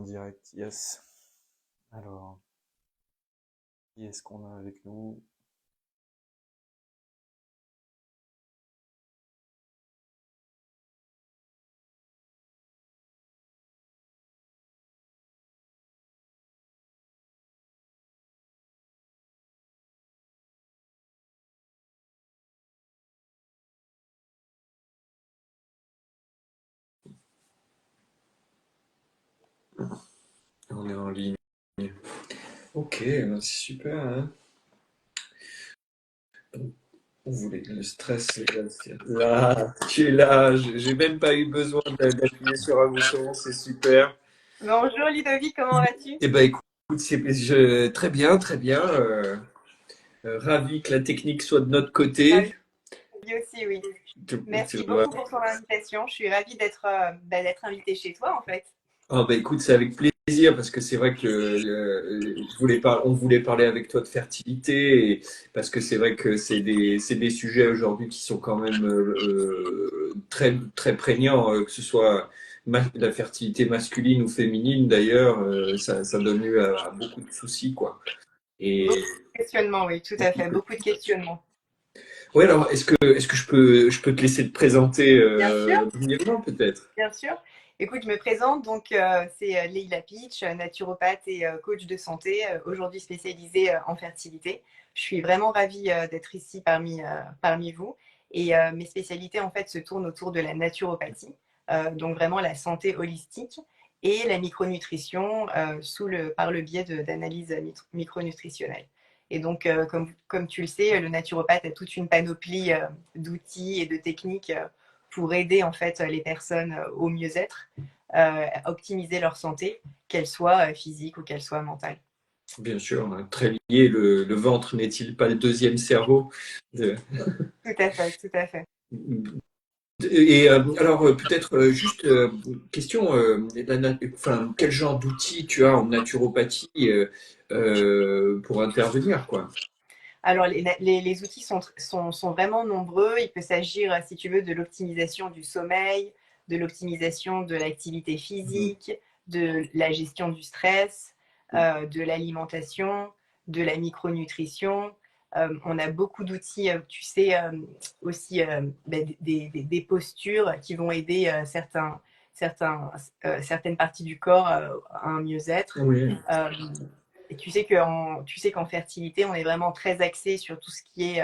en direct, yes. Alors, qui est-ce qu'on a avec nous? On est en ligne. Ok, c'est super, hein. On voulait le stress, là, tu es là, j'ai même pas eu besoin d'appuyer sur un bouton, c'est super. Bonjour Ludovic, comment vas-tu? Eh ben écoute, très bien, très bien. Ravi que la technique soit de notre côté. Ravie aussi, oui. Tu Merci vois. beaucoup pour ton invitation. Je suis ravie d'être invitée chez toi en fait. Ah bah écoute, c'est avec plaisir parce que c'est vrai que on voulait parler avec toi de fertilité parce que c'est vrai que c'est des sujets aujourd'hui qui sont quand même très très prégnants, que ce soit la fertilité masculine ou féminine d'ailleurs, ça donne lieu à beaucoup de soucis quoi. Et Beaucoup de questionnements, oui, tout à fait. Beaucoup de questionnements. ouais, alors est-ce que je peux te laisser te présenter Bien sûr, brièvement peut-être? bien sûr. Écoute, je me présente. Donc, c'est Leila Pitch, naturopathe et coach de santé, aujourd'hui spécialisée en fertilité. Je suis vraiment ravie d'être ici parmi vous. Et mes spécialités, en fait, se tournent autour de la naturopathie, donc vraiment la santé holistique et la micronutrition par le biais d'analyses micronutritionnelles. Et donc, comme tu le sais, le naturopathe a toute une panoplie d'outils et de techniques pour aider en fait les personnes au mieux-être, à optimiser leur santé, qu'elle soit physique ou qu'elle soit mentale. Bien sûr, hein, très lié, le ventre n'est-il pas le deuxième cerveau de- Tout à fait, tout à fait. Et alors peut-être juste question, enfin, quel genre d'outils tu as en naturopathie pour intervenir, quoi? Alors, les outils sont vraiment nombreux. Il peut s'agir, si tu veux, de l'optimisation du sommeil, de l'optimisation de l'activité Mhm. physique, de la gestion du stress, de l'alimentation, de la micronutrition. On a beaucoup d'outils, tu sais, aussi des postures qui vont aider certaines parties du corps à un mieux-être. Oui, Euh, et tu sais qu'en fertilité, on est vraiment très axé sur tout ce qui est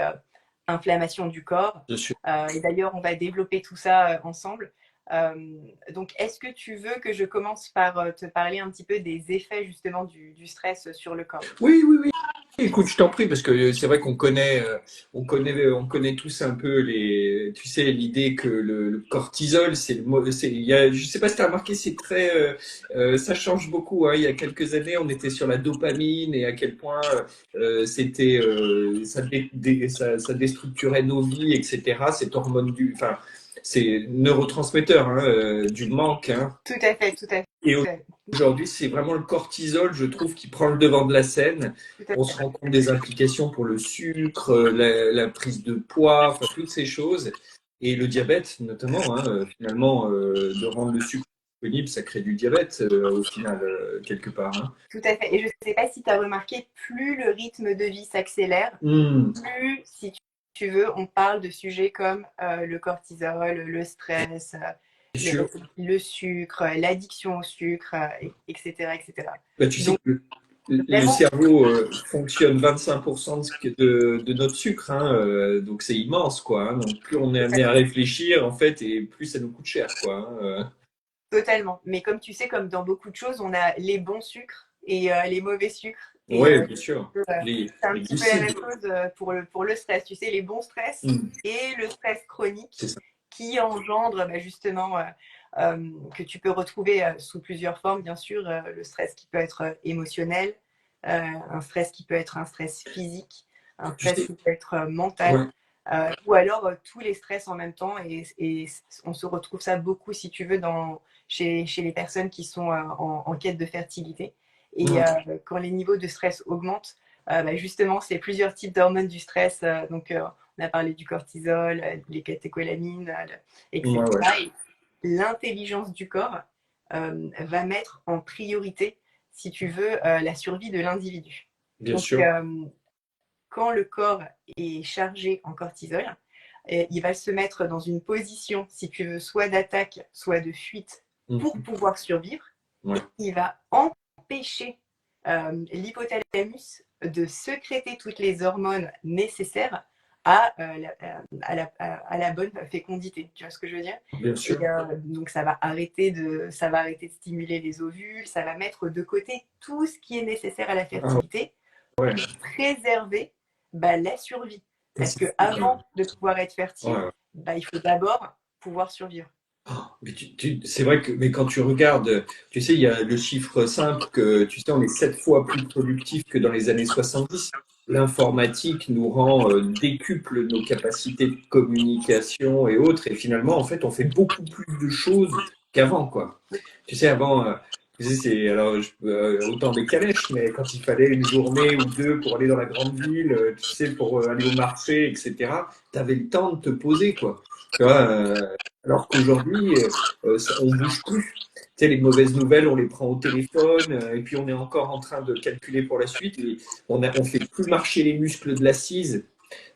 inflammation du corps. bien sûr. Et d'ailleurs, on va développer tout ça ensemble. Donc, est-ce que tu veux que je commence par te parler un petit peu des effets justement du stress sur le corps? Oui, oui, oui. Écoute, je t'en prie, parce que c'est vrai qu'on connaît, on connaît tous un peu tu sais, l'idée que le cortisol, je sais pas si tu as remarqué, c'est très, ça change beaucoup, hein. Il y a quelques années, on était sur la dopamine et à quel point ça déstructurait nos vies, etc. Cette hormone enfin, c'est neurotransmetteur hein, du manque, hein. Tout à fait, tout à Et fait, aujourd'hui, c'est vraiment le cortisol, je trouve, qui prend le devant de la scène. tout à On se fait. rend compte des implications pour le sucre, la prise de poids, enfin, toutes ces choses. Et le diabète, notamment, hein, finalement, de rendre le sucre disponible, ça crée du diabète, au final, quelque part, hein. Tout à fait. Et je ne sais pas si tu as remarqué, plus le rythme de vie s'accélère, Hmm, plus, si tu veux, on parle de sujets comme le cortisol, le stress, bien sûr. le sucre, l'addiction au sucre, etc., etc. Bah, tu sais Donc, que le vraiment, cerveau fonctionne 25% de notre sucre, hein, donc c'est immense, quoi, hein. Donc plus on est amené à réfléchir, en fait, et plus ça nous coûte cher, quoi, hein, totalement. Mais comme tu sais, comme dans beaucoup de choses, on a les bons sucres et les mauvais sucres. Et Oui, bien sûr. c'est un Les petit peu la glucides. même chose pour le stress. Tu sais, les bons stress Hmm, et le stress chronique c'est ça. qui engendre justement, que tu peux retrouver sous plusieurs formes, bien sûr. Le stress qui peut être émotionnel, un stress qui peut être un stress physique, un Tu stress sais, qui peut être mental, ouais, ou alors tous les stress en même temps. Et on se retrouve ça beaucoup, si tu veux, chez les personnes qui sont en quête de fertilité. Et ouais, quand les niveaux de stress augmentent, justement, c'est plusieurs types d'hormones du stress. Donc, on a parlé du cortisol, les catécholamines, ouais, ouais. etc. Et l'intelligence du corps va mettre en priorité, si tu veux, la survie de l'individu. Bien Donc, sûr. quand le corps est chargé en cortisol, il va se mettre dans une position, si tu veux, soit d'attaque, soit de fuite pour pouvoir survivre. Ouais. Et il va empêcher l'hypothalamus de sécréter toutes les hormones nécessaires à la bonne fécondité. Tu vois ce que je veux dire? Bien sûr. Donc ça va arrêter de stimuler les ovules, ça va mettre de côté tout ce qui est nécessaire à la fertilité Ouais. pour préserver la survie. Parce que avant de pouvoir être fertile, il faut d'abord pouvoir survivre. Mais c'est vrai que mais quand tu regardes, tu sais, il y a le chiffre simple que tu sais, on est 7 fois plus productif que dans les années 70. L'informatique nous rend décuple nos capacités de communication et autres, et finalement, en fait, on fait beaucoup plus de choses qu'avant, quoi. Tu sais, avant, tu sais, autant des calèches, mais quand il fallait une journée ou deux pour aller dans la grande ville, tu sais, pour aller au marché, etc., tu avais le temps de te poser, quoi. Tu vois, alors qu'aujourd'hui, on bouge plus. Tu sais, les mauvaises nouvelles, on les prend au téléphone, et puis on est encore en train de calculer pour la suite. On fait plus marcher les muscles de l'assise.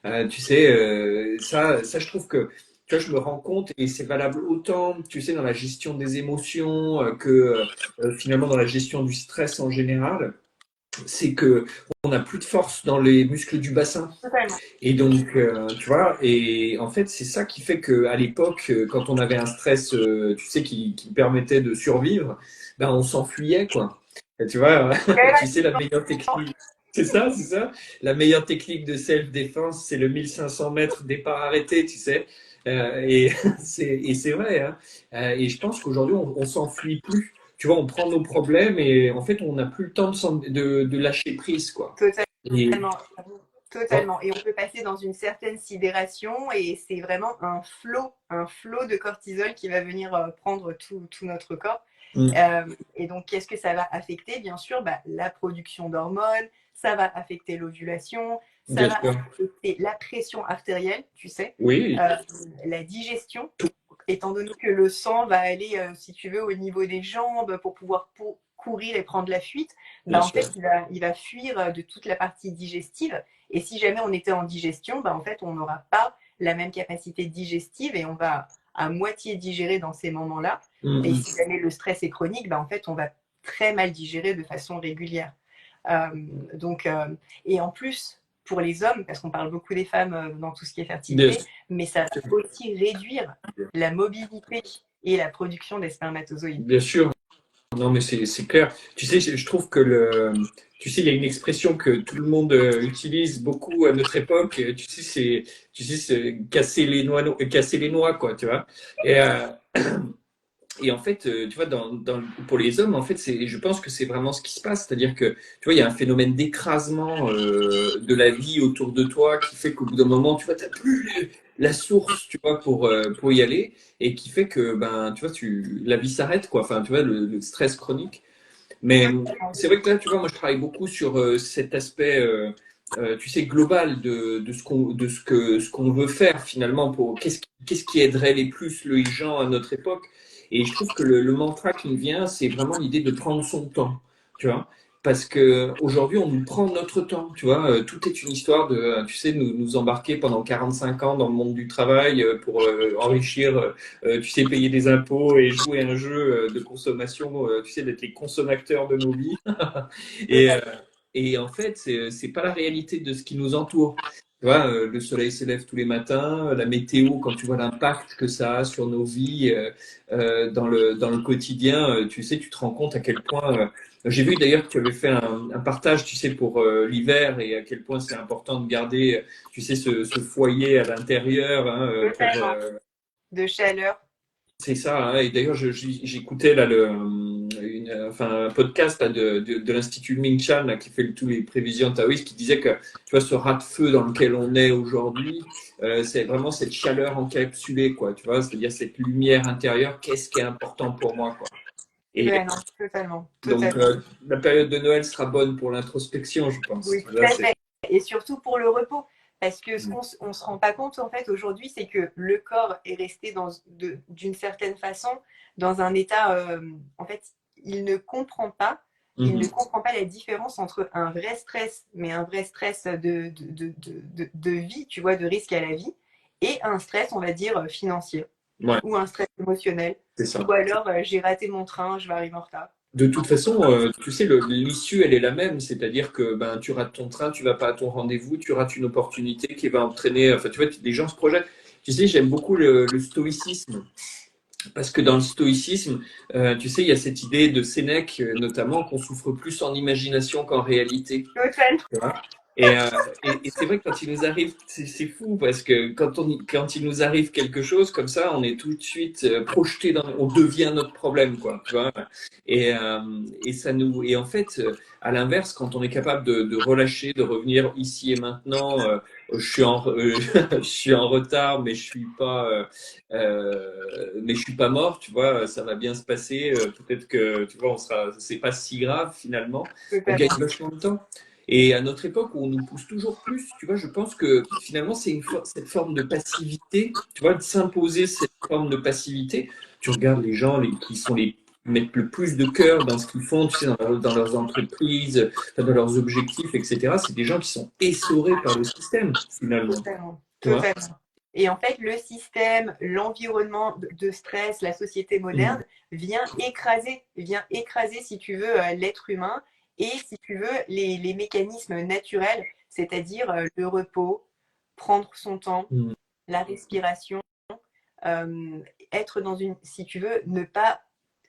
Tu sais, ça, je trouve que, tu vois, je me rends compte, et c'est valable autant, tu sais, dans la gestion des émotions que finalement dans la gestion du stress en général. C'est que on n'a plus de force dans les muscles du bassin. Totalement. Et donc, tu vois, et en fait, c'est ça qui fait qu'à l'époque, quand on avait un stress, tu sais, qui permettait de survivre, ben, on s'enfuyait, quoi. Et tu vois, tu sais, la meilleure technique, c'est ça, c'est ça. La meilleure technique de self-défense, c'est le 1500 mètres départ arrêté, tu sais. Et c'est vrai, hein. Et je pense qu'aujourd'hui, on s'enfuit plus. Tu vois, on prend nos problèmes et en fait, on n'a plus le temps de lâcher prise, quoi. Et, Totalement. Totalement. Et on peut passer dans une certaine sidération et c'est vraiment un flot de cortisol qui va venir prendre tout notre corps. Et donc, qu'est-ce que ça va affecter? Bien sûr, la production d'hormones, ça va affecter l'ovulation, ça bien va sûr. affecter la pression artérielle, tu sais, Oui, la digestion, étant donné que le sang va aller, si tu veux, au niveau des jambes pour pouvoir courir et prendre la fuite. bien En sûr. fait, il va fuir de toute la partie digestive. Et si jamais on était en digestion, en fait, on n'aura pas la même capacité digestive et on va à moitié digérer dans ces moments-là. Et si jamais le stress est chronique, en fait, on va très mal digérer de façon régulière. Donc, et en plus, pour les hommes, parce qu'on parle beaucoup des femmes dans tout ce qui est fertilité, mais ça va aussi réduire la mobilité et la production des spermatozoïdes. Bien sûr. Non, mais c'est clair. Tu sais, je trouve que tu sais, il y a une expression que tout le monde utilise beaucoup à notre époque. C'est casser les noix, quoi, tu vois. Et en fait, tu vois, pour les hommes, en fait, je pense que c'est vraiment ce qui se passe. C'est-à-dire que, tu vois, il y a un phénomène d'écrasement de la vie autour de toi qui fait qu'au bout d'un moment, tu vois, tu n'as plus la source, tu vois, pour y aller et qui fait que, ben, tu vois, la vie s'arrête, quoi. Enfin, tu vois, le stress chronique. Mais c'est vrai que là, tu vois, moi, je travaille beaucoup sur cet aspect, tu sais, global ce qu'on veut faire finalement pour qu'est-ce qui aiderait les plus les gens à notre époque. Et je trouve que le mantra qui me vient, c'est vraiment l'idée de prendre son temps, tu vois. Parce que aujourd'hui, on nous prend notre temps, tu vois. Tout est une histoire de, tu sais, nous embarquer pendant 45 ans dans le monde du travail pour enrichir, tu sais, payer des impôts et jouer à un jeu de consommation, tu sais, d'être les consommateurs de nos vies. Et, et en fait, c'est pas la réalité de ce qui nous entoure. Tu vois, le soleil se lève tous les matins, la météo, quand tu vois l'impact que ça a sur nos vies dans le quotidien, tu sais, tu te rends compte à quel point. J'ai vu d'ailleurs que tu avais fait un partage, tu sais, pour l'hiver et à quel point c'est important de garder, tu sais, ce foyer à l'intérieur hein, de chaleur. c'est ça, hein. Et d'ailleurs, j'écoutais là un podcast là, de l'Institut Ming Chan là, qui fait tous les prévisions taoïstes, qui disait que tu vois ce ras de feu dans lequel on est aujourd'hui, c'est vraiment cette chaleur encapsulée, quoi. Tu vois, c'est-à-dire cette lumière intérieure. Qu'est-ce qui est important pour moi, quoi. Et Ouais, non, totalement. donc, la période de Noël sera bonne pour l'introspection, je pense. Oui, tout Là, à fait. Et surtout pour le repos. Parce que ce qu'on ne se rend pas compte, en fait, aujourd'hui, c'est que le corps est resté d'une certaine façon dans un état, en fait, il ne comprend pas, il ne comprend pas la différence entre un vrai stress, mais un vrai stress de vie, tu vois, de risque à la vie, et un stress, on va dire, financier, Ouais, ou un stress émotionnel, c'est ça. ou alors j'ai raté mon train, je vais arriver en retard. De toute façon, tu sais, l'issue, elle est la même. C'est-à-dire que ben, tu rates ton train, tu vas pas à ton rendez-vous, tu rates une opportunité qui va entraîner. Enfin, tu vois, des gens se projettent. Tu sais, j'aime beaucoup le stoïcisme. Parce que dans le stoïcisme, tu sais, il y a cette idée de Sénèque, notamment, qu'on souffre plus en imagination qu'en réalité. Totalement. Tu vois. Et, euh, et c'est vrai que quand il nous arrive, c'est fou parce que quand il nous arrive quelque chose comme ça, on est tout de suite projeté on devient notre problème, quoi. Tu vois. Et en fait, à l'inverse, quand on est capable de relâcher, de revenir ici et maintenant, je suis en retard, mais je suis pas mort, tu vois. Ça va bien se passer. Peut-être que, tu vois, c'est pas si grave finalement. On gagne Totalement. vachement de temps. Et à notre époque où on nous pousse toujours plus, tu vois, je pense que finalement c'est cette forme de passivité, tu vois, de s'imposer cette forme de passivité. Tu regardes les gens qui mettent le plus de cœur dans ce qu'ils font, tu sais, dans leurs entreprises, dans leurs objectifs, etc. C'est des gens qui sont essorés par le système, finalement. Totalement, Tu vois? totalement. Et en fait, le système, l'environnement de stress, la société Mm. moderne vient écraser, si tu veux, l'être humain et, si tu veux, les mécanismes naturels, c'est-à-dire le repos, prendre son temps, Mm. la respiration, euh, être dans une, si tu veux, ne pas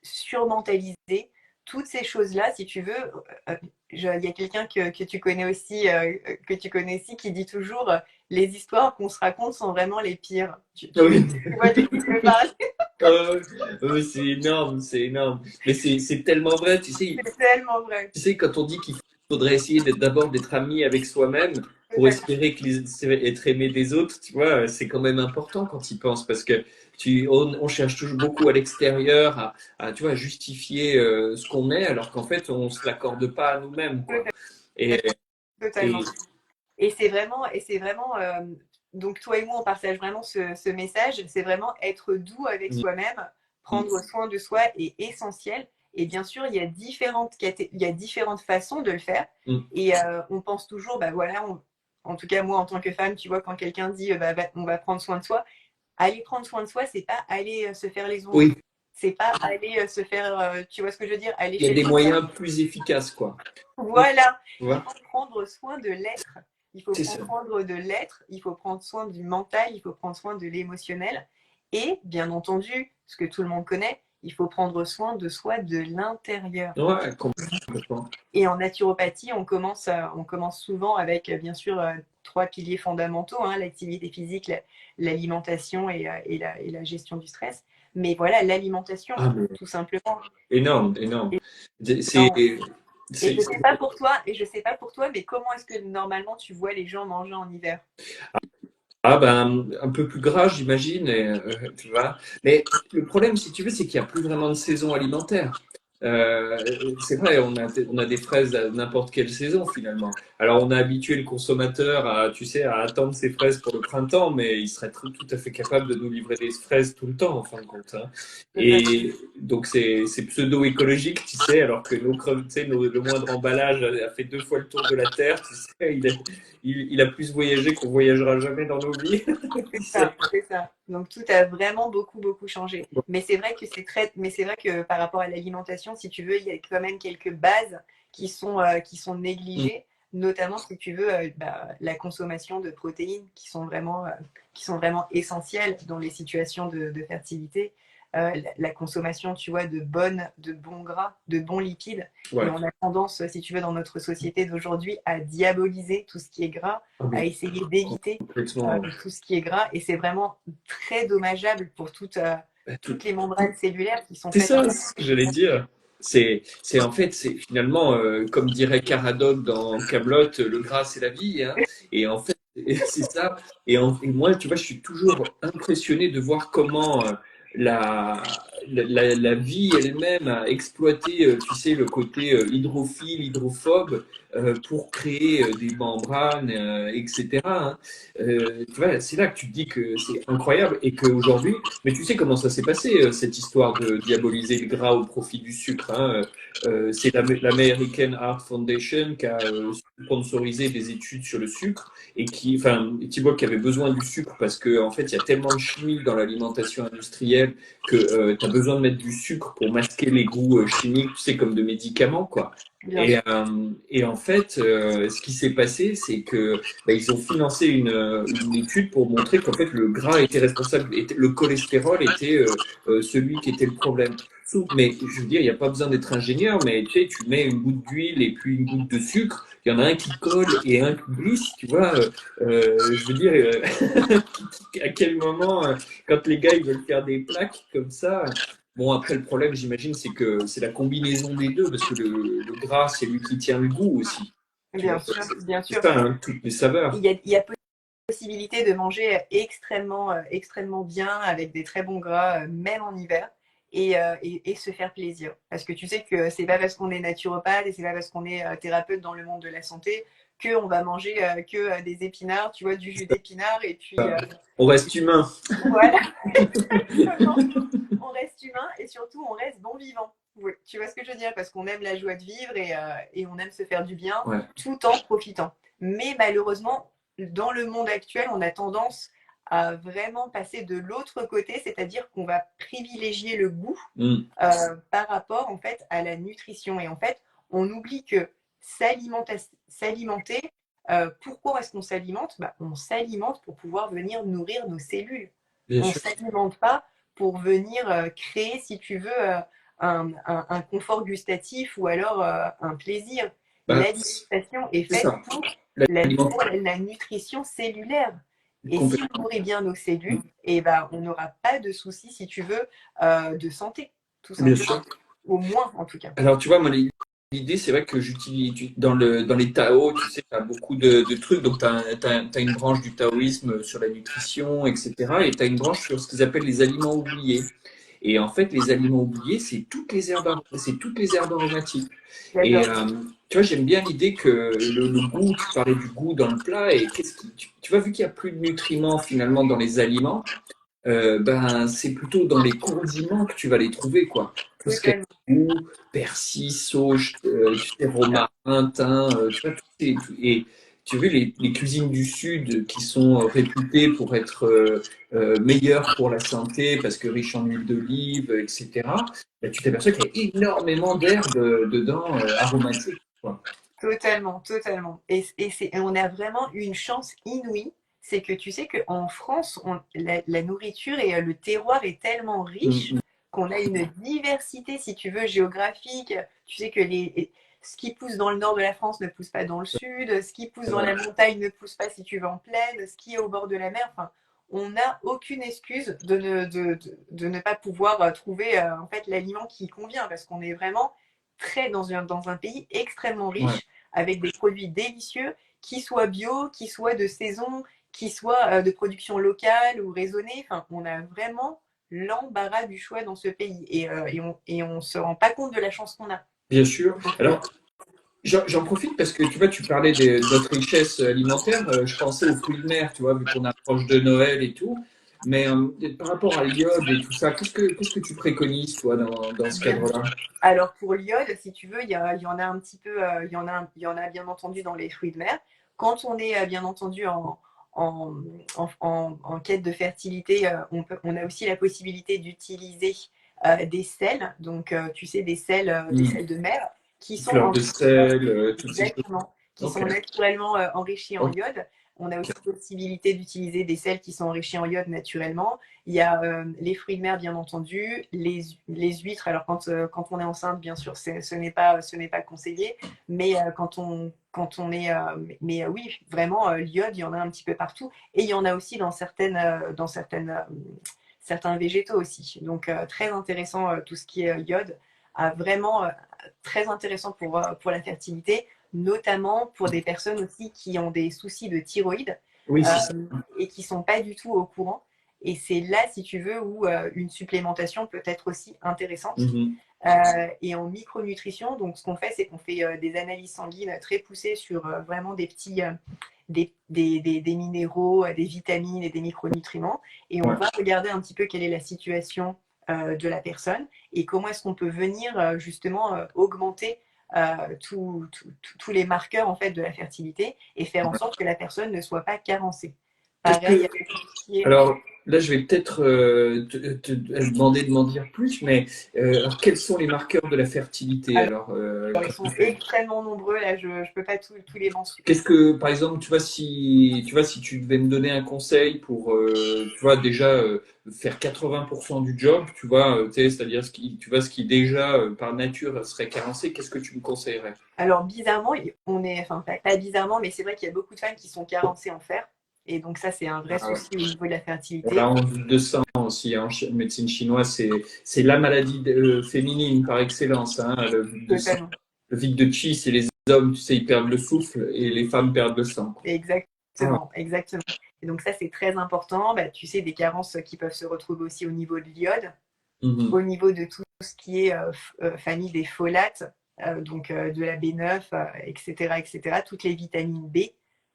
surmentaliser toutes ces choses-là, si tu veux. Il y a quelqu'un que tu connais aussi qui dit toujours les histoires qu'on se raconte sont vraiment les pires. Ah oui. Tu vois de qui je veux parler. Ah ouais, c'est énorme, c'est énorme. Mais c'est tellement vrai, C'est tellement vrai. tu sais, quand on dit qu'il faudrait essayer d'abord d'être ami avec soi-même pour Totalement. espérer être aimé des autres, tu vois, c'est quand même important quand il pense parce que on cherche toujours beaucoup à l'extérieur tu vois, à justifier ce qu'on est alors qu'en fait, on se l'accorde pas à nous-mêmes, quoi. Et, et Totalement. Et c'est vraiment donc toi et moi, on partage vraiment ce message. C'est vraiment être doux avec mm, soi-même, mm, prendre soin de soi est essentiel. Et bien sûr, il y a différentes façons de le faire. mm. Et on pense toujours, bah voilà, en tout cas moi en tant que femme, tu vois, quand quelqu'un dit, on va prendre soin de soi, aller prendre soin de soi, c'est pas aller se faire les ongles. Oui, C'est pas aller se faire, tu vois ce que je veux dire, aller il y a chez des le médecin. moyens plus efficaces, quoi. Voilà, Tu il vois, faut prendre soin de l'être. Il faut c'est ça. prendre de l'être, il faut prendre soin du mental, il faut prendre soin de l'émotionnel. Et bien entendu, ce que tout le monde connaît, il faut prendre soin de soi de l'intérieur. Ouais, complètement. Et en naturopathie, on commence souvent avec, bien sûr, trois piliers fondamentaux, hein, l'activité physique, l'alimentation et la gestion du stress. Mais voilà, l'alimentation, Ah, mais tout simplement. énorme, énorme. Et, C'est, Et je c'est, sais pas pour toi, mais comment est-ce que normalement tu vois les gens manger en hiver? Ah ben, un peu plus gras, j'imagine, tu vois. Mais le problème, si tu veux, c'est qu'il n'y a plus vraiment de saison alimentaire. C'est vrai, on a des fraises à n'importe quelle saison finalement. Alors on a habitué le consommateur à, tu sais, à attendre ses fraises pour le printemps, mais il serait tout à fait capable de nous livrer des fraises tout le temps en fin de compte, hein. Et donc c'est pseudo-écologique, tu sais, alors que tu sais, le moindre emballage a fait 2 fois le tour de la Terre, tu sais, il a plus voyagé qu'on voyagera jamais dans nos vies. C'est Tu sais. ça, c'est ça. Donc tout a vraiment beaucoup, beaucoup changé. Mais c'est vrai que mais c'est vrai que par rapport à l'alimentation, si tu veux, il y a quand même quelques bases qui sont négligées, notamment si tu veux, la consommation de protéines qui sont vraiment essentielles dans les situations de fertilité. La consommation, tu vois, de bons gras, de bons lipides. Et Ouais. on a tendance, si tu veux, dans notre société d'aujourd'hui, à diaboliser tout ce qui est gras, Ah, à mais essayer d'éviter complètement. tout ce qui est gras. Et c'est vraiment très dommageable pour Bah, toutes les membranes cellulaires qui sont c'est faites ça ce que j'allais dire. En fait, c'est finalement, comme dirait Caradoc dans Camelot, le gras c'est la vie, hein. Et en fait, c'est ça. Et moi, tu vois, je suis toujours impressionné de voir comment la vie elle-même a exploité, tu sais, le côté hydrophile, hydrophobe, pour créer des membranes, etc. Hein. Tu vois, c'est là que tu te dis que c'est incroyable et qu'aujourd'hui, mais tu sais comment ça s'est passé, cette histoire de diaboliser le gras au profit du sucre. Hein. C'est l'American Heart Foundation qui a sponsorisé des études sur le sucre et qui, enfin, Thibault qui avait besoin du sucre parce que en fait, il y a tellement de chimie dans l'alimentation industrielle que tu as besoin de mettre du sucre pour masquer les goûts chimiques, tu sais, comme de médicaments, quoi. Bien sûr. Et en fait, ce qui s'est passé, c'est que ils ont financé une étude pour montrer qu'en fait le gras était responsable, le cholestérol était celui qui était le problème. Mais je veux dire, il n'y a pas besoin d'être ingénieur, mais tu sais, tu mets une goutte d'huile et puis une goutte de sucre, il y en a un qui colle et un qui glisse, tu vois. Je veux dire, à quel moment, quand les gars ils veulent faire des plaques comme ça, bon, après, le problème, j'imagine, c'est que c'est la combinaison des deux, parce que le gras, c'est lui qui tient le goût aussi. Tu Bien vois, sûr, bien c'est sûr. ça, hein, toutes les saveurs. Il y a possibilité de manger extrêmement bien avec des très bons gras, même en hiver, et se faire plaisir. Parce que tu sais que c'est pas parce qu'on est naturopathe et c'est pas parce qu'on est thérapeute dans le monde de la santé qu'on va manger que des épinards, tu vois, du jus d'épinards, et puis On reste humain. voilà, exactement. On reste humain et surtout on reste bon vivant. Oui, tu vois ce que je veux dire? Parce qu'on aime la joie de vivre et on aime se faire du bien Ouais. tout en profitant. Mais malheureusement, dans le monde actuel, on a tendance à vraiment passer de l'autre côté, c'est-à-dire qu'on va privilégier le goût Mm. par rapport en fait à la nutrition. Et en fait, on oublie que s'alimenter, pourquoi est-ce qu'on s'alimente? Bah, on s'alimente pour pouvoir venir nourrir nos cellules. Bien On ne sûr. s'alimente pas pour venir créer, si tu veux, un confort gustatif ou alors un plaisir. Bah, L'alimentation est c'est faite ça. pour L'alimentation, la nutrition cellulaire. Et si on complètement. nourrit bien nos cellules, eh ben, on n'aura pas de soucis, si tu veux, de santé, tout Bien simplement. sûr. Au moins, en tout cas. Alors, tu vois, moi, l'idée, c'est vrai que j'utilise dans les Tao, tu sais, tu as beaucoup de trucs. Donc, tu as, une branche du taoïsme sur la nutrition, etc. Et tu as une branche sur ce qu'ils appellent les aliments oubliés. Et en fait, les aliments oubliés, c'est toutes les herbes aromatiques. Et J'adore. tu vois, j'aime bien l'idée que le goût, tu parlais du goût dans le plat, et tu vois, vu qu'il n'y a plus de nutriments finalement dans les aliments, ben, c'est plutôt dans les condiments que tu vas les trouver, quoi. Tout ce qui est Totalement. goût, persil, sauge, tu sais, romarin, thym, tu vois, et tu as vu les cuisines du Sud qui sont réputées pour être meilleures pour la santé parce que riches en huile d'olive, etc. Ben, tu t'aperçois qu'il y a énormément d'herbes dedans, aromatiques, quoi. Totalement, totalement. Et on a vraiment une chance inouïe. C'est que tu sais qu'en France, la nourriture et le terroir est tellement riche Mm, qu'on a une diversité, si tu veux, géographique. Tu sais que ce qui pousse dans le nord de la France ne pousse pas dans le sud, ce qui pousse c'est dans vrai. la montagne ne pousse pas si tu veux en plaine, ce qui est au bord de la mer. Enfin, on n'a aucune excuse de ne pas pouvoir trouver en fait l'aliment qui convient parce qu'on est vraiment dans un pays extrêmement Ouais. riche avec des produits délicieux qui soient bio, qui soient de saison, qui soient de production locale ou raisonnée. Enfin, on a vraiment l'embarras du choix dans ce pays et on se rend pas compte de la chance qu'on a. Bien sûr. Donc, Alors, j'en profite parce que tu vois, tu parlais de notre richesse alimentaire. Je pensais aux fruits de mer, tu vois, vu qu'on approche de Noël et tout. Mais par rapport à l'iode et tout ça, qu'est-ce que tu préconises, toi, dans ce bien. cadre-là? Alors pour l'iode, si tu veux, il y en a un petit peu, il y en a bien entendu dans les fruits de mer. Quand on est bien entendu en, en quête de fertilité, on a aussi la possibilité d'utiliser des sels, donc tu sais, des Hmm. sels de mer qui sont Fleurs de enrichis sel, toutes ces choses. exactement, qui Ok. sont naturellement enrichis en Ok. iode. On a aussi la possibilité d'utiliser des sels qui sont enrichis en iode naturellement. Il y a les fruits de mer, bien entendu, les huîtres. Alors, quand on est enceinte, bien sûr, ce n'est pas conseillé. Mais quand on est. Oui, vraiment, l'iode, il y en a un petit peu partout. Et il y en a aussi certains végétaux aussi. Donc, très intéressant, tout ce qui est iode. Vraiment très intéressant pour la fertilité, notamment pour des personnes aussi qui ont des soucis de thyroïde Oui, c'est ça. et qui ne sont pas du tout au courant. Et c'est là, si tu veux, où une supplémentation peut être aussi intéressante. Mhm. Et en micronutrition, donc ce qu'on fait, c'est qu'on fait des analyses sanguines très poussées sur vraiment des petits des minéraux, des vitamines et des micronutriments. Et on Ouais. va regarder un petit peu quelle est la situation de la personne et comment est-ce qu'on peut venir justement augmenter tous les marqueurs en fait de la fertilité et faire en sorte que la personne ne soit pas carencée. Est-ce Pareil que avec tout ce qui est Alors là, je vais peut-être te demander de m'en dire plus, mais alors, quels sont les marqueurs de la fertilité? Alors, ils sont extrêmement nombreux, là je ne peux pas tous les mentionner. qu'est-ce que, par exemple, si tu devais me donner un conseil pour, tu vois, déjà faire 80% du job, tu vois, tu sais, c'est-à-dire ce qui déjà par nature serait carencé, qu'est-ce que tu me conseillerais? Alors bizarrement, enfin pas bizarrement, mais c'est vrai qu'il y a beaucoup de femmes qui sont carencées en fer. Et donc ça, c'est un vrai Ah ouais. souci au niveau de la Voilà, fertilité. on dit de sang aussi, hein, en médecine chinoise, c'est la maladie féminine par excellence, hein, le vide de sang. Totalement. Le vide de chi, c'est les hommes, tu sais, ils perdent le souffle et les femmes perdent le sang. Ah, Exactement, exactement. Et donc ça, c'est très important. Bah, tu sais, des carences qui peuvent se retrouver aussi au niveau de l'iode, mhm. au niveau de tout ce qui est famille des folates, donc de la B9, etc., etc., toutes les vitamines B,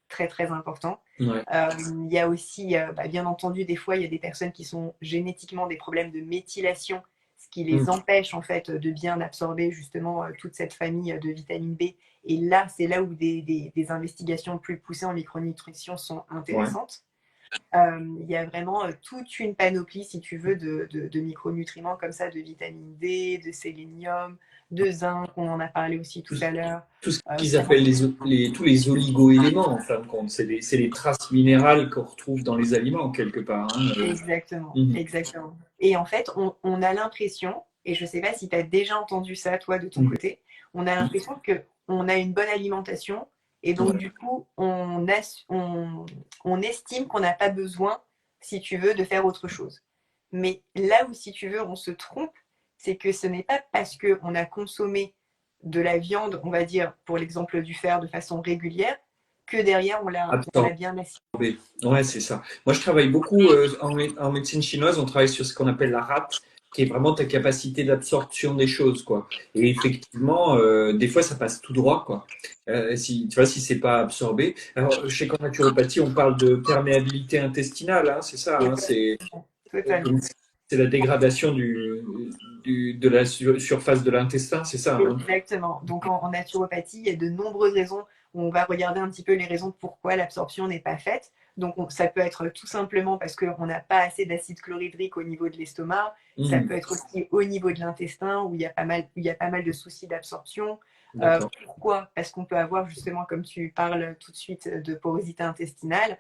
très très important. Ouais. Il y a aussi, bien entendu, des fois, il y a des personnes qui sont génétiquement des problèmes de méthylation, ce qui les Mhm. empêche en fait de bien absorber justement toute cette famille de vitamine B. Et là, c'est là où des investigations plus poussées en micronutrition sont Ouais. intéressantes. Il y a vraiment toute une panoplie, si tu veux, de micronutriments comme ça, de vitamine D, de sélénium, de zinc, on en a parlé aussi tout Tout, à l'heure. tout ce qu'ils Vraiment, appellent tous les oligo-éléments, en fin de compte, c'est les traces minérales qu'on retrouve dans les aliments, quelque part, hein. exactement, Mhm. exactement. Et en fait, on a l'impression, et je ne sais pas si tu as déjà entendu ça, toi, de ton Mhm. côté, on a l'impression qu'on a une bonne alimentation, et donc Ouais. du coup, on estime qu'on n'a pas besoin, si tu veux, de faire autre chose. Mais là où, si tu veux, on se trompe, c'est que ce n'est pas parce qu'on a consommé de la viande, on va dire, pour l'exemple du fer, de façon régulière, que derrière, on l'a bien assimilé. Ouais, c'est ça. Moi, je travaille beaucoup en médecine chinoise. On travaille sur ce qu'on appelle la rate, qui est vraiment ta capacité d'absorption des choses, quoi. Et effectivement, des fois, ça passe tout droit, quoi. Si tu vois, si c'est pas absorbé. Alors, je sais qu'en naturopathie, on parle de perméabilité intestinale, hein, c'est ça. Hein, Totalement. donc, c'est la dégradation de la surface de l'intestin, c'est ça. Hein. Exactement. Donc en naturopathie, il y a de nombreuses raisons. On va regarder un petit peu les raisons de pourquoi l'absorption n'est pas faite. Donc ça peut être tout simplement parce qu'on n'a pas assez d'acide chlorhydrique au niveau de l'estomac. Ça Hmm, peut être aussi au niveau de l'intestin où il y a pas mal de soucis d'absorption. d'accord. Pourquoi? Parce qu'on peut avoir justement, comme tu parles tout de suite, de porosité intestinale.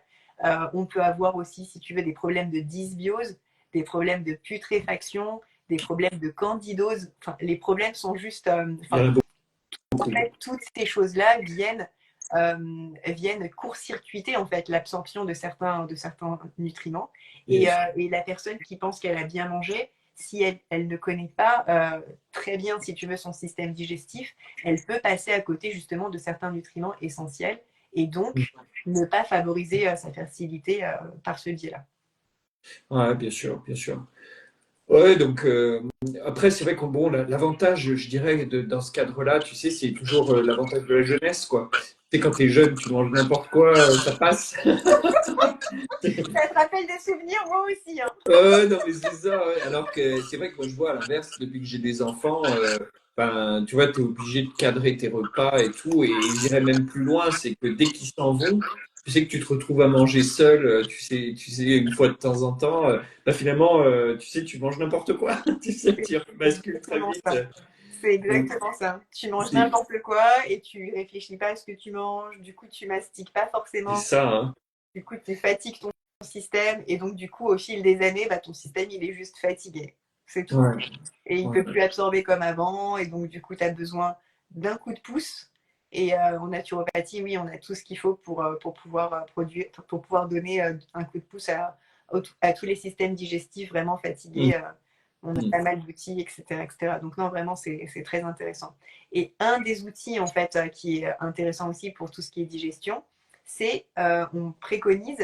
On peut avoir aussi, si tu veux, des problèmes de dysbiose, des problèmes de putréfaction, des problèmes de candidose. Enfin, les problèmes sont juste. Il y en a En beaucoup. fait, toutes ces choses-là viennent court-circuiter en fait l'absorption de certains nutriments. Bien sûr. Et la personne qui pense qu'elle a bien mangé, si elle ne connaît pas très bien, si tu veux, son système digestif, elle peut passer à côté justement de certains nutriments essentiels et donc ne pas favoriser sa fertilité par ce biais-là. Ouais, bien sûr, bien sûr. Ouais, donc après, c'est vrai qu'on bon, l'avantage, je dirais, dans ce cadre-là, tu sais, c'est toujours l'avantage de la jeunesse, quoi. Tu sais, quand t'es jeune, tu manges n'importe quoi, ça passe. Ça te rappelle des souvenirs, moi aussi. Hein. Non, mais c'est ça, ouais. Alors que c'est vrai que moi, je vois à l'inverse, depuis que j'ai des enfants, ben, tu vois, t'es obligé de cadrer tes repas et tout, et j'irais même plus loin, c'est que dès qu'ils s'en vont, tu sais que tu te retrouves à manger seul, tu sais, une fois de temps en temps, bah, finalement, tu sais, tu manges n'importe quoi, tu sais, C'est tu bascules très exactement vite. ça. C'est Donc, exactement ça. Tu manges c'est n'importe quoi et tu réfléchis pas à ce que tu manges. Du coup, tu mastiques pas c'est forcément. ça, hein. Du coup, tu fatigues ton système. Et donc, du coup, au fil des années, bah, ton système, il est juste fatigué. C'est tout. Ouais, Et il peut ouais. plus absorber comme avant. Et donc, du coup, tu as besoin d'un coup de pouce. Et en naturopathie, oui, on a tout ce qu'il faut pour pouvoir produire, pour pouvoir donner un coup de pouce à tous les systèmes digestifs vraiment Mm, fatigués. On a mm, pas mal d'outils, etc., etc. Donc non, vraiment, c'est très intéressant. Et un des outils, en fait, qui est intéressant aussi pour tout ce qui est digestion, c'est on préconise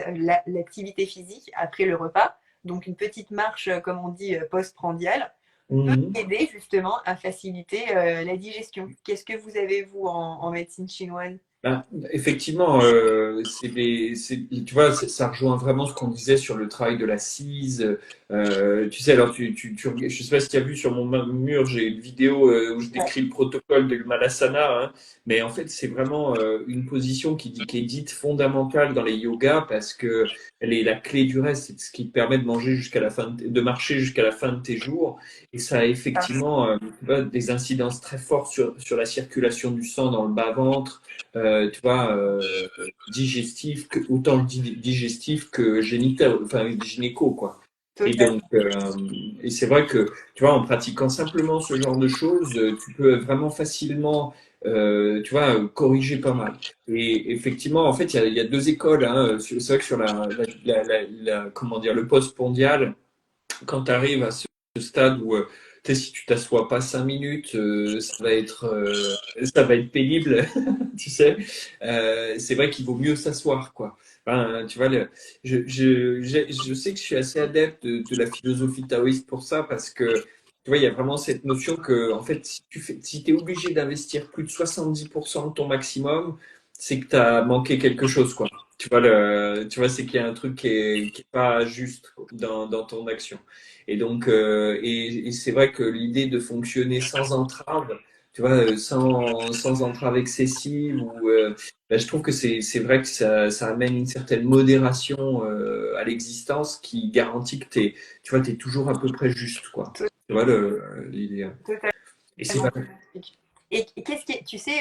l'activité physique après le repas. donc une petite marche, comme on dit, postprandiale, peut Mhm. aider justement à faciliter la digestion. Qu'est-ce que vous avez, vous, en médecine chinoise? Ben, effectivement, tu vois, ça rejoint vraiment ce qu'on disait sur le travail de la cise. Tu sais, alors je sais pas si tu as vu sur mon mur, j'ai une vidéo où je Ouais, décris le protocole de Malasana, hein. Mais en fait, c'est vraiment une position qui est dite fondamentale dans les yogas parce que elle est la clé du reste. C'est ce qui te permet de manger jusqu'à la fin, de marcher jusqu'à la fin de tes jours. Et ça a effectivement tu vois, des incidences très fortes sur la circulation du sang dans le bas-ventre, tu vois, digestif, autant digestif que génital, enfin gynéco, quoi. Et total. donc, et c'est vrai que, tu vois, en pratiquant simplement ce genre de choses, tu peux vraiment facilement, tu vois, corriger pas mal. Et effectivement, en fait, il y a deux écoles, hein. C'est vrai que sur comment dire, le post-mondial, quand tu arrives à ce stade où tu sais, si tu t'assois pas 5 minutes, ça va être pénible, tu sais. C'est vrai qu'il vaut mieux s'asseoir, quoi. Enfin, tu vois, je sais que je suis assez adepte de la philosophie taoïste pour ça, parce que tu vois, il y a vraiment cette notion que, en fait, si tu es obligé d'investir plus de 70% de ton maximum, c'est que tu as manqué quelque chose, quoi. Tu vois, c'est qu'il y a un truc qui est pas juste dans ton action. Et donc, et c'est vrai que l'idée de fonctionner sans entrave, tu vois, sans entrave excessive, ben, je trouve que c'est vrai que ça amène une certaine modération à l'existence qui garantit que tu vois, t'es toujours à peu près juste, quoi. Tu vois, l'idée. Et c'est Totalement vrai. scientifique. Et qu'est-ce qui est, tu sais,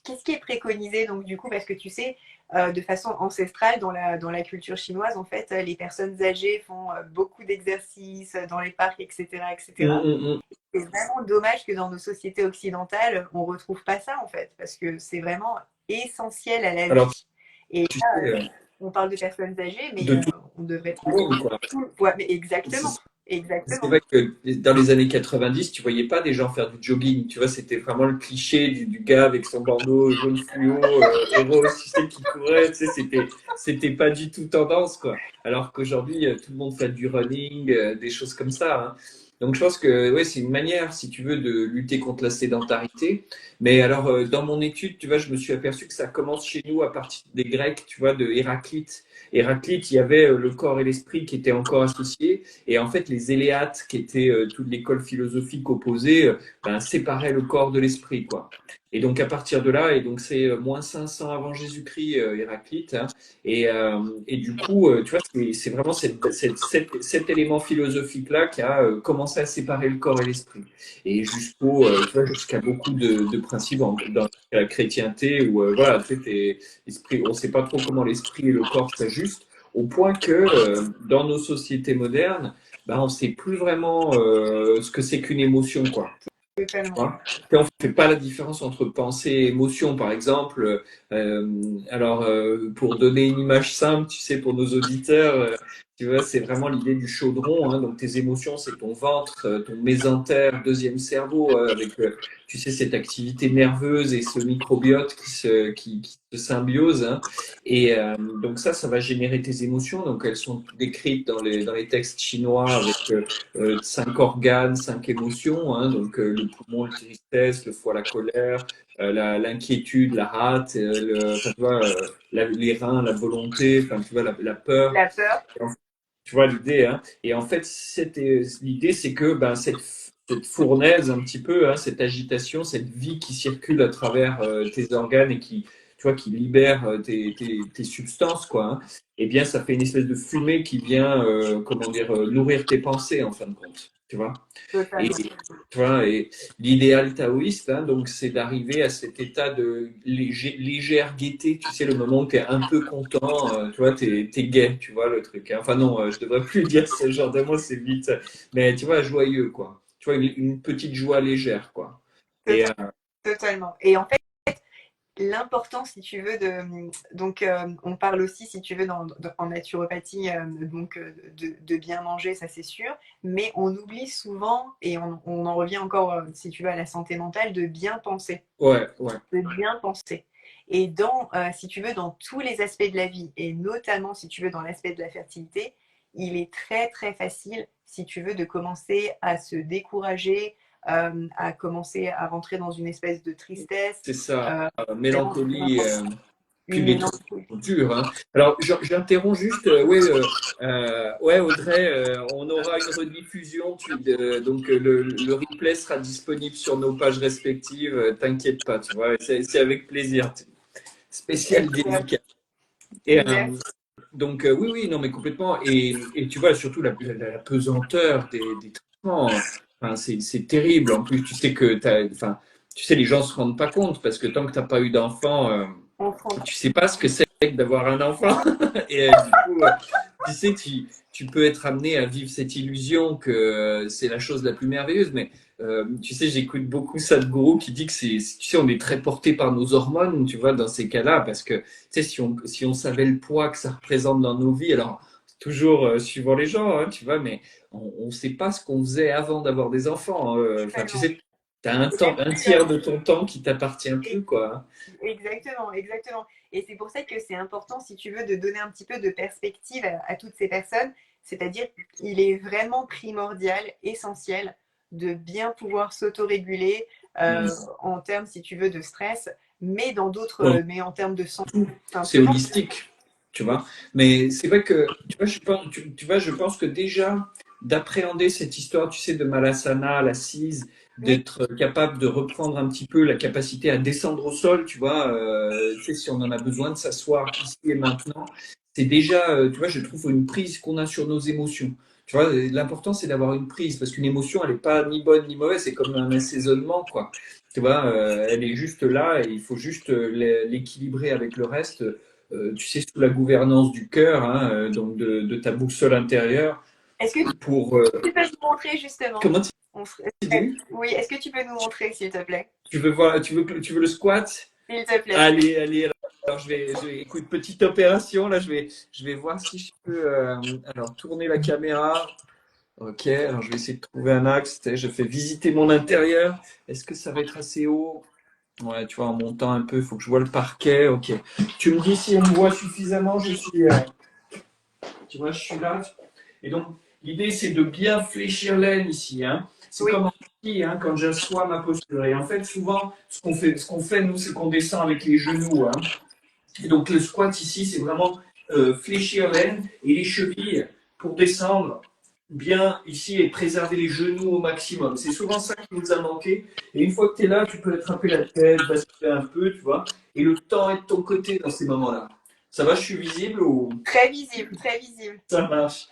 qu'est-ce qui est préconisé, donc du coup, parce que tu sais, de façon ancestrale, dans la culture chinoise, en fait, les personnes âgées font beaucoup d'exercices dans les parcs, etc., Hum, etc. hum, hum. C'est vraiment dommage que dans nos sociétés occidentales, on retrouve pas ça, en fait, parce que c'est vraiment essentiel à la Alors, vie. Et tu là, sais, on parle de personnes âgées, mais de tout on devrait le monde, quoi. Ouais, mais exactement, C'est exactement. vrai que dans les années 90, tu voyais pas des gens faire du jogging. Tu vois, c'était vraiment le cliché du gars avec son bandeau jaune fluo et rose, tu sais, qui courait. Tu sais, c'était pas du tout tendance, quoi. Alors qu'aujourd'hui, tout le monde fait du running, des choses comme ça, hein. Donc, je pense que ouais, c'est une manière, si tu veux, de lutter contre la sédentarité. Mais alors, dans mon étude, tu vois, je me suis aperçu que ça commence chez nous à partir des Grecs, tu vois, de Héraclite. Héraclite, il y avait le corps et l'esprit qui étaient encore associés. Et en fait, les Éléates, qui étaient toute l'école philosophique opposée, ben, séparaient le corps de l'esprit, quoi. Et donc, à partir de là, et donc c'est moins 500 avant Jésus-Christ, Héraclite, hein. Et du coup, tu vois, c'est vraiment cet élément philosophique-là qui a commencé à séparer le corps et l'esprit. Et tu vois, jusqu'à beaucoup de principes dans la chrétienté où, voilà, tu sais, on ne sait pas trop comment l'esprit et le corps s'ajustent, au point que dans nos sociétés modernes, ben, on ne sait plus vraiment ce que c'est qu'une émotion, quoi. Tu Totalement. vois. Et on ne fait pas la différence entre pensée et émotion, par exemple. Alors, pour donner une image simple, tu sais, pour nos auditeurs, tu vois, c'est vraiment l'idée du chaudron, hein. Donc, tes émotions, c'est ton ventre, ton mésentère, deuxième cerveau, avec, tu sais, cette activité nerveuse et ce microbiote qui se symbiose, hein. Et donc, ça va générer tes émotions. Donc, elles sont décrites dans les textes chinois avec 5 organes, 5 émotions, hein. Donc le poumon, la tristesse, le foie, la colère, l'inquiétude, la hâte, enfin, tu vois, les reins, la volonté, enfin, tu vois, la peur. La peur, Tu vois l'idée, hein. Et en fait, l'idée, c'est que ben, cette fournaise, un petit peu, hein, cette agitation, cette vie qui circule à travers tes organes et tu vois, qui libère tes substances, quoi, hein, eh bien, ça fait une espèce de fumée qui vient, comment dire, nourrir tes pensées, en fin de compte. Tu vois? Et, totalement. tu vois, et l'idéal taoïste, hein, donc, c'est d'arriver à cet état de légère gaieté. Tu sais, le moment où tu es un peu content, tu vois, t'es gai, tu vois, le truc, hein. Enfin, non, je devrais plus dire ce genre de mot, c'est vite. Mais tu vois, joyeux, quoi. Tu vois, une petite joie légère, quoi. Et Totalement. Et en fait, l'important, si tu veux, donc on parle aussi, si tu veux, en naturopathie, donc de bien manger, ça c'est sûr, mais on oublie souvent, et on en revient encore, si tu veux, à la santé mentale, de bien penser, ouais, ouais. de bien penser. Et si tu veux, dans tous les aspects de la vie, et notamment, si tu veux, dans l'aspect de la fertilité, il est très, très facile, si tu veux, de commencer à se décourager, à commencer à rentrer dans une espèce de tristesse, C'est ça, vraiment, mélancolie. Puis une les trucs mélancolie. sont durs, hein. Alors, j'interromps juste. Ouais, Audrey, on aura une rediffusion. Donc, le replay sera disponible sur nos pages respectives. T'inquiète pas, tu vois. C'est avec plaisir. Spécial dédicace. Et, Merci. donc, oui, oui, non, mais complètement. Et tu vois, surtout la pesanteur des traitements. Enfin, c'est terrible. En plus, tu sais que enfin, tu sais, les gens se rendent pas compte parce que tant que tu n'as pas eu d'enfant, On prend. tu sais pas ce que c'est que d'avoir un enfant. Et du coup, tu sais, tu peux être amené à vivre cette illusion que c'est la chose la plus merveilleuse. Mais tu sais, j'écoute beaucoup Sadhguru qui dit que tu sais, on est très porté par nos hormones, tu vois, dans ces cas-là, parce que, tu sais, si on savait le poids que ça représente dans nos vies, alors, toujours suivant les gens, hein, tu vois, mais on ne sait pas ce qu'on faisait avant d'avoir des enfants, hein. Enfin, tu Totalement. sais, tu as un tiers de ton temps qui t'appartient plus, quoi. Exactement, exactement. Et c'est pour ça que c'est important, si tu veux, de donner un petit peu de perspective à toutes ces personnes. C'est-à-dire qu'il est vraiment primordial, essentiel, de bien pouvoir s'autoréguler Mm. en termes, si tu veux, de stress, mais Bon, mais en termes de santé, c'est simplement. holistique, tu vois. Mais c'est vrai que, tu vois, tu vois, je pense que déjà, d'appréhender cette histoire, tu sais, de Malasana, l'assise, Oui, d'être capable de reprendre un petit peu la capacité à descendre au sol, tu vois, tu sais, si on en a besoin de s'asseoir ici et maintenant, c'est déjà, tu vois, je trouve une prise qu'on a sur nos émotions. Tu vois, l'important, c'est d'avoir une prise, parce qu'une émotion, elle n'est pas ni bonne ni mauvaise, c'est comme un assaisonnement, quoi. Tu vois, elle est juste là et il faut juste l'équilibrer avec le reste, tu sais, sous la gouvernance du cœur, hein, donc de ta boussole intérieure, est-ce que pour... tu peux nous montrer justement? comment tu dis? Oui, est-ce que tu peux nous montrer, s'il te plaît? Tu veux voir, tu veux le squat? S'il te plaît. Allez, allez, alors écoute, petite opération, là, je vais voir si je peux, alors, tourner la caméra. Ok, alors je vais essayer de trouver un axe, tu sais, je fais visiter mon intérieur. Est-ce que ça va être assez haut? Ouais, tu vois, en montant un peu, il faut que je vois le parquet. Ok. Tu me dis si on me voit suffisamment, tu vois, je suis là. Et donc, l'idée, c'est de bien fléchir l'aine ici, hein. C'est Oui, comme en ski, hein, quand j'assois ma posture. Et en fait, souvent, ce qu'on fait, nous, c'est qu'on descend avec les genoux, hein. Et donc, le squat ici, c'est vraiment fléchir l'aine et les chevilles pour descendre bien ici et préserver les genoux au maximum. C'est souvent ça qui nous a manqué. Et une fois que tu es là, tu peux attraper la tête, basculer un peu, tu vois. Et le temps est de ton côté dans ces moments-là. Ça va, je suis visible ou très visible, très visible. ça marche?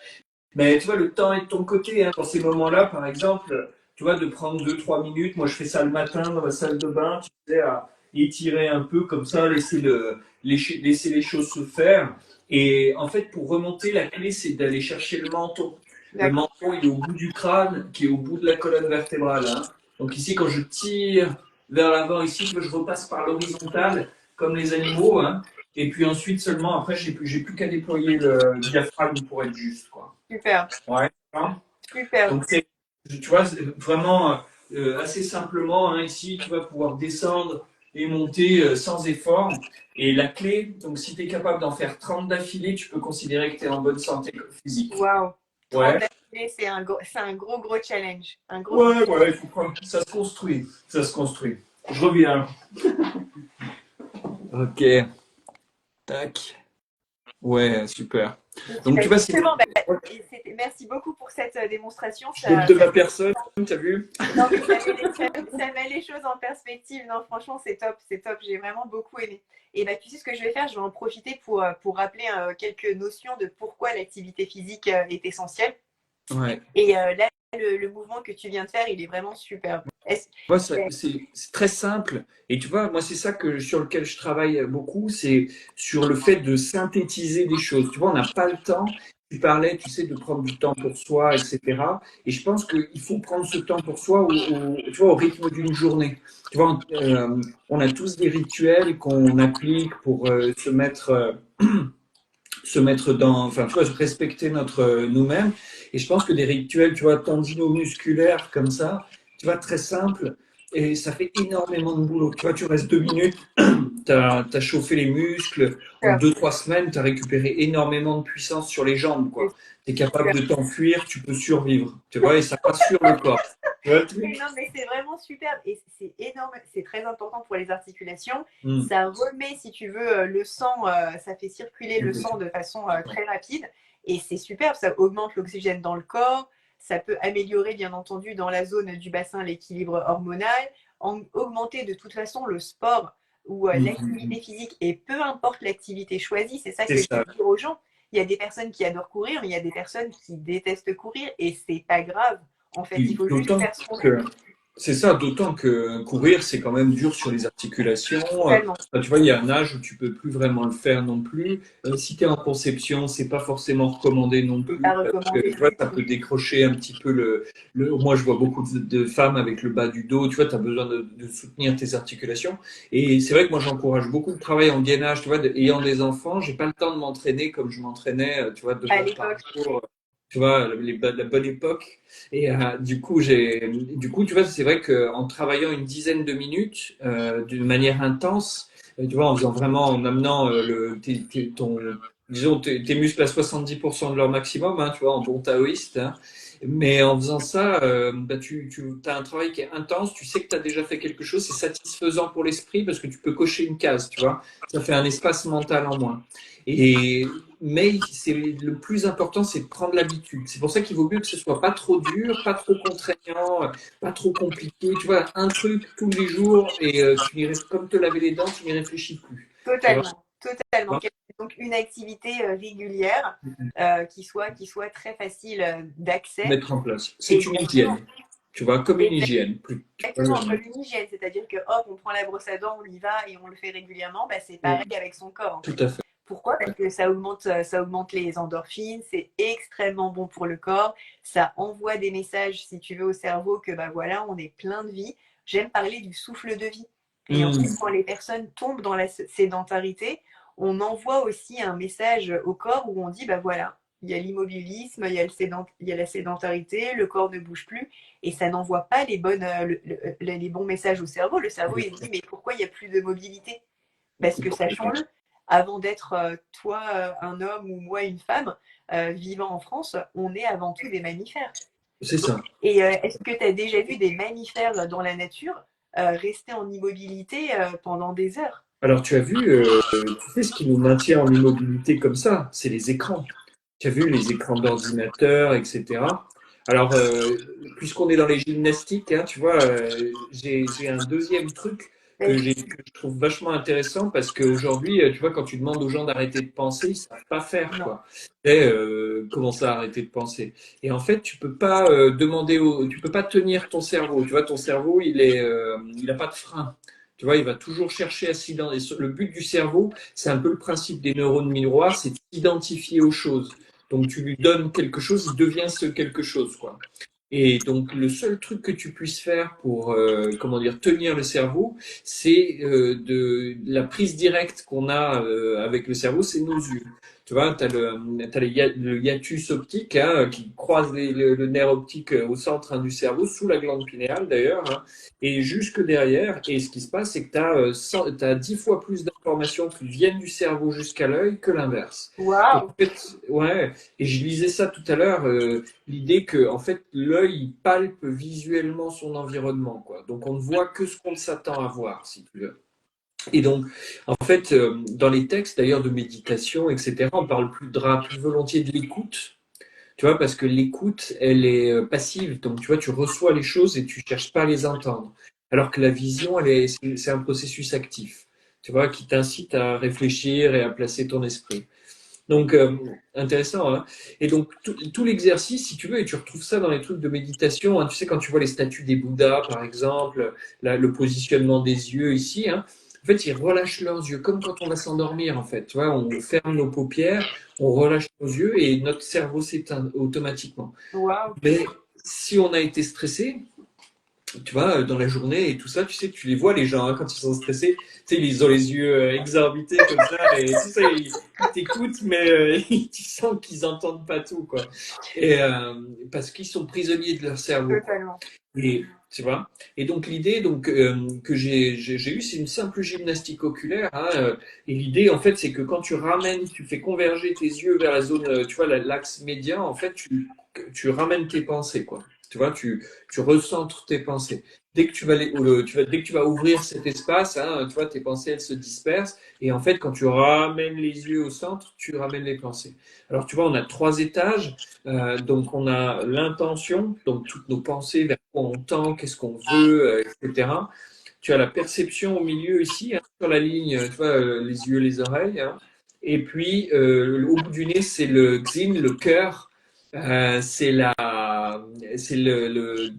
Mais tu vois, le temps est de ton côté, hein. Dans ces moments-là, par exemple, tu vois, de prendre 2, 3 minutes. Moi, je fais ça le matin dans la salle de bain, tu sais, à étirer un peu comme ça, laisser les choses se faire. Et en fait, pour remonter, la clé, c'est d'aller chercher le menton. Le D'accord. menton, il est au bout du crâne, qui est au bout de la colonne vertébrale, hein. Donc ici, quand je tire vers l'avant, ici, je repasse par l'horizontale, comme les animaux, hein. Et puis ensuite, seulement, après, j'ai plus qu'à déployer le diaphragme pour être juste, quoi. Super, Ouais. Hein. super. Donc, tu vois, c'est vraiment assez simplement, hein, ici, tu vas pouvoir descendre et monter sans effort. Et la clé, donc si tu es capable d'en faire 30 d'affilée, tu peux considérer que tu es en bonne santé physique. Waouh. 30 Ouais. d'affilée, c'est un gros, gros challenge. Un gros, gros Ouais, ouais, il faut prendre. Ça se construit. Ça se construit. Je reviens. Ok. Tac. Ouais, super. Donc, super. tu vois, c'est Justement, bah, merci beaucoup pour cette démonstration. de ma personne, tu as vu? Non, mais ça met les choses en perspective. Non, franchement, c'est top, c'est top. J'ai vraiment beaucoup aimé. Et bah, tu sais ce que je vais faire? Je vais en profiter pour rappeler quelques notions de pourquoi l'activité physique est essentielle. Ouais. Et là, le mouvement que tu viens de faire, il est vraiment super. Moi, c'est très simple. Et tu vois, moi, c'est ça sur lequel je travaille beaucoup, c'est sur le fait de synthétiser des choses. Tu vois, on n'a pas le temps. Tu parlais, tu sais, de prendre du temps pour soi, etc. Et je pense qu'il faut prendre ce temps pour soi tu vois, au rythme d'une journée. Tu vois, on a tous des rituels qu'on applique pour se mettre dans, enfin, tu vois, respecter nous-mêmes. Et je pense que des rituels, tu vois, tendino-musculaires comme ça, tu vois, très simples, et ça fait énormément de boulot. Tu vois, tu restes 2 minutes, tu as chauffé les muscles, en 2, 3 semaines, tu as récupéré énormément de puissance sur les jambes, quoi. Tu es capable de t'enfuir, tu peux survivre, tu vois, et ça rassure le corps. Tu vois le truc? Non, mais c'est vraiment superbe et c'est énorme, c'est très important pour les articulations. Mm. Ça remet, si tu veux, le sang, ça fait circuler le sang de façon très rapide et c'est superbe. Ça augmente l'oxygène dans le corps, ça peut améliorer, bien entendu, dans la zone du bassin l'équilibre hormonal, augmenter de toute façon le sport ou l'activité physique et peu importe l'activité choisie, c'est ça C'est que je ça. dis aux gens. Il y a des personnes qui adorent courir, mais il y a des personnes qui détestent courir et c'est pas grave. En fait, il faut juste D'autant faire son que rythme. c'est ça, d'autant que courir, c'est quand même dur sur les articulations. Totalement. Tu vois, il y a un âge où tu peux plus vraiment le faire non plus. Si tu es en conception, c'est pas forcément recommandé non C'est plus pas parce que recommandé tu vois, du ça tout. peut décrocher un petit peu Moi, je vois beaucoup de femmes avec le bas du dos. Tu vois, tu as besoin de soutenir tes articulations. Et c'est vrai que moi, j'encourage beaucoup de travail en gainage. Tu vois, ayant des enfants, j'ai pas le temps de m'entraîner comme je m'entraînais, tu vois, deux À heures par l'époque, jour. Tu vois, la bonne époque. Et du coup, tu vois, c'est vrai qu'en travaillant une dizaine de minutes d'une manière intense, tu vois, en faisant vraiment, en amenant disons, tes muscles à 70% de leur maximum, hein, tu vois, en bon taoïste, hein, mais en faisant ça, bah, tu as un travail qui est intense, tu sais que tu as déjà fait quelque chose, c'est satisfaisant pour l'esprit parce que tu peux cocher une case, tu vois, ça fait un espace mental en moins. Et mais c'est le plus important, c'est de prendre l'habitude. C'est pour ça qu'il vaut mieux que ce soit pas trop dur, pas trop contraignant, pas trop compliqué. Tu vois, un truc tous les jours et comme te laver les dents, tu n'y réfléchis plus. Tu vois, totalement, totalement. Donc une activité régulière qui soit très facile d'accès. mettre en place. C'est une Exactement. hygiène. Tu vois, comme une hygiène. Tu vois, Exactement, comme une hygiène, c'est-à-dire que hop, on prend la brosse à dents, on y va et on le fait régulièrement, bah, c'est pareil avec son corps en tout fait. à fait. Pourquoi? Parce que ça augmente les endorphines, c'est extrêmement bon pour le corps, ça envoie des messages, si tu veux, au cerveau que bah voilà, on est plein de vie. J'aime parler du souffle de vie. Et en fait, Mm. quand les personnes tombent dans la sédentarité, on envoie aussi un message au corps où on dit bah voilà, il y a l'immobilisme, il y a la sédentarité, le corps ne bouge plus et ça n'envoie pas les bons messages au cerveau. Le cerveau, il se dit mais pourquoi il n'y a plus de mobilité? Parce que sachons-le, avant d'être toi un homme ou moi une femme vivant en France, on est avant tout des mammifères. C'est ça. Et est-ce que tu as déjà vu des mammifères dans la nature rester en immobilité pendant des heures? Alors, tu as vu, tu sais ce qui nous maintient en immobilité comme ça, c'est les écrans. Tu as vu les écrans d'ordinateur, etc. Alors, puisqu'on est dans les gymnastiques, hein, tu vois, j'ai un deuxième truc que je trouve vachement intéressant parce qu'aujourd'hui, tu vois, quand tu demandes aux gens d'arrêter de penser, ils savent pas faire, Non. quoi. Et, comment ça, arrêter de penser? Et en fait, tu peux pas tu peux pas tenir ton cerveau. Tu vois, ton cerveau, il a pas de frein. Tu vois, il va toujours chercher à s'identifier. Le but du cerveau, c'est un peu le principe des neurones miroirs, c'est de s'identifier aux choses. Donc tu lui donnes quelque chose, il devient ce quelque chose, quoi. Et donc le seul truc que tu puisses faire pour comment dire tenir le cerveau, c'est de la prise directe qu'on a avec le cerveau, c'est nos yeux. Tu vois, t'as le hiatus optique hein, qui croise le nerf optique au centre hein, du cerveau, sous la glande pinéale d'ailleurs, hein, et jusque derrière. Et ce qui se passe, c'est que tu as 10 fois plus d'informations qui viennent du cerveau jusqu'à l'œil que l'inverse. Donc Waouh! en fait, ouais, et je lisais ça tout à l'heure, l'idée que en fait l'œil il palpe visuellement son environnement, quoi. Donc on ne voit que ce qu'on s'attend à voir, si tu veux. Et donc, en fait, dans les textes d'ailleurs de méditation, etc., on parle plus volontiers de l'écoute, tu vois, parce que l'écoute, elle est passive. Donc, tu vois, tu reçois les choses et tu cherches pas à les entendre. Alors que la vision, c'est un processus actif, tu vois, qui t'incite à réfléchir et à placer ton esprit. Donc, intéressant. Hein. Et donc, tout l'exercice, si tu veux, et tu retrouves ça dans les trucs de méditation, hein, tu sais, quand tu vois les statues des Bouddhas, par exemple, le positionnement des yeux ici, hein, en fait, ils relâchent leurs yeux, comme quand on va s'endormir, en fait. Tu vois, on ferme nos paupières, on relâche nos yeux et notre cerveau s'éteint automatiquement. Waouh! Mais si on a été stressé, tu vois, dans la journée et tout ça, tu sais, tu les vois les gens hein, quand ils sont stressés, tu sais, ils ont les yeux exorbités comme ça et tu sais, ils t'écoutent, mais tu sens qu'ils entendent pas tout, quoi. Et parce qu'ils sont prisonniers de leur cerveau, quoi. Totalement. Et, Tu vois? Et donc l'idée que j'ai eue, c'est une simple gymnastique oculaire, hein, et l'idée, en fait, c'est que quand tu ramènes, tu fais converger tes yeux vers la zone, tu vois, l'axe médian, en fait, tu ramènes tes pensées, quoi. Tu vois, tu recentres tes pensées. Dès que tu vas, dès que tu vas ouvrir cet espace, hein, tu vois, tes pensées, elles se dispersent. Et en fait, quand tu ramènes les yeux au centre, tu ramènes les pensées. Alors, tu vois, on a 3 étages. Donc on a l'intention, donc toutes nos pensées, vers quoi on tend, qu'est-ce qu'on veut, etc. Tu as la perception au milieu ici, hein, sur la ligne, tu vois, les yeux, les oreilles, hein. Et puis au bout du nez, c'est le xin, le cœur. C'est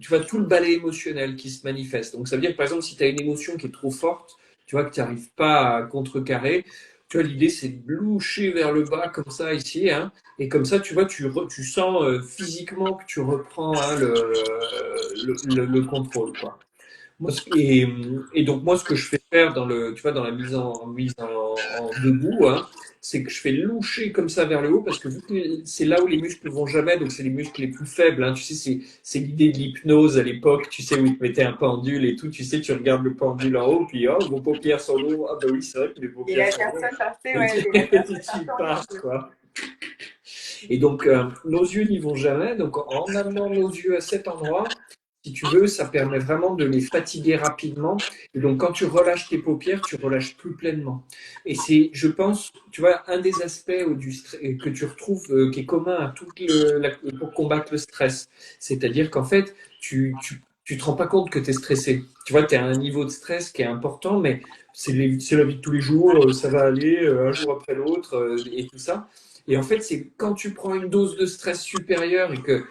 tu vois, tout le balai émotionnel qui se manifeste. Donc ça veut dire que par exemple, si tu as une émotion qui est trop forte, tu vois, que tu n'arrives pas à contrecarrer, tu vois, l'idée c'est de loucher vers le bas comme ça ici, hein. Et comme ça, tu vois, tu sens physiquement que tu reprends, hein, le contrôle, quoi. Et donc moi, ce que je fais faire dans tu vois, dans la mise en debout, hein, c'est que je fais loucher comme ça vers le haut parce que vu que c'est là où les muscles vont jamais, donc c'est les muscles les plus faibles, hein. Tu sais, c'est l'idée de l'hypnose à l'époque, tu sais, où ils te mettaient un pendule et tout, tu sais, tu regardes le pendule en haut, puis oh, vos paupières sont lourdes, ah bah oui, c'est vrai que mes Et paupières la sont lourdes. personne partait, Et ouais, tu, et la et personne tu y partait en pars, hypnose. quoi. Et donc, nos yeux n'y vont jamais. Donc, en amenant nos yeux à cet endroit, si tu veux, ça permet vraiment de les fatiguer rapidement. Et donc, quand tu relâches tes paupières, tu relâches plus pleinement. Et c'est, je pense, tu vois, un des aspects que tu retrouves, qui est commun à pour combattre le stress. C'est-à-dire qu'en fait, tu te rends pas compte que tu es stressé. Tu vois, tu as un niveau de stress qui est important, mais c'est la vie de tous les jours, ça va aller un jour après l'autre, et tout ça. Et en fait, c'est quand tu prends une dose de stress supérieure et que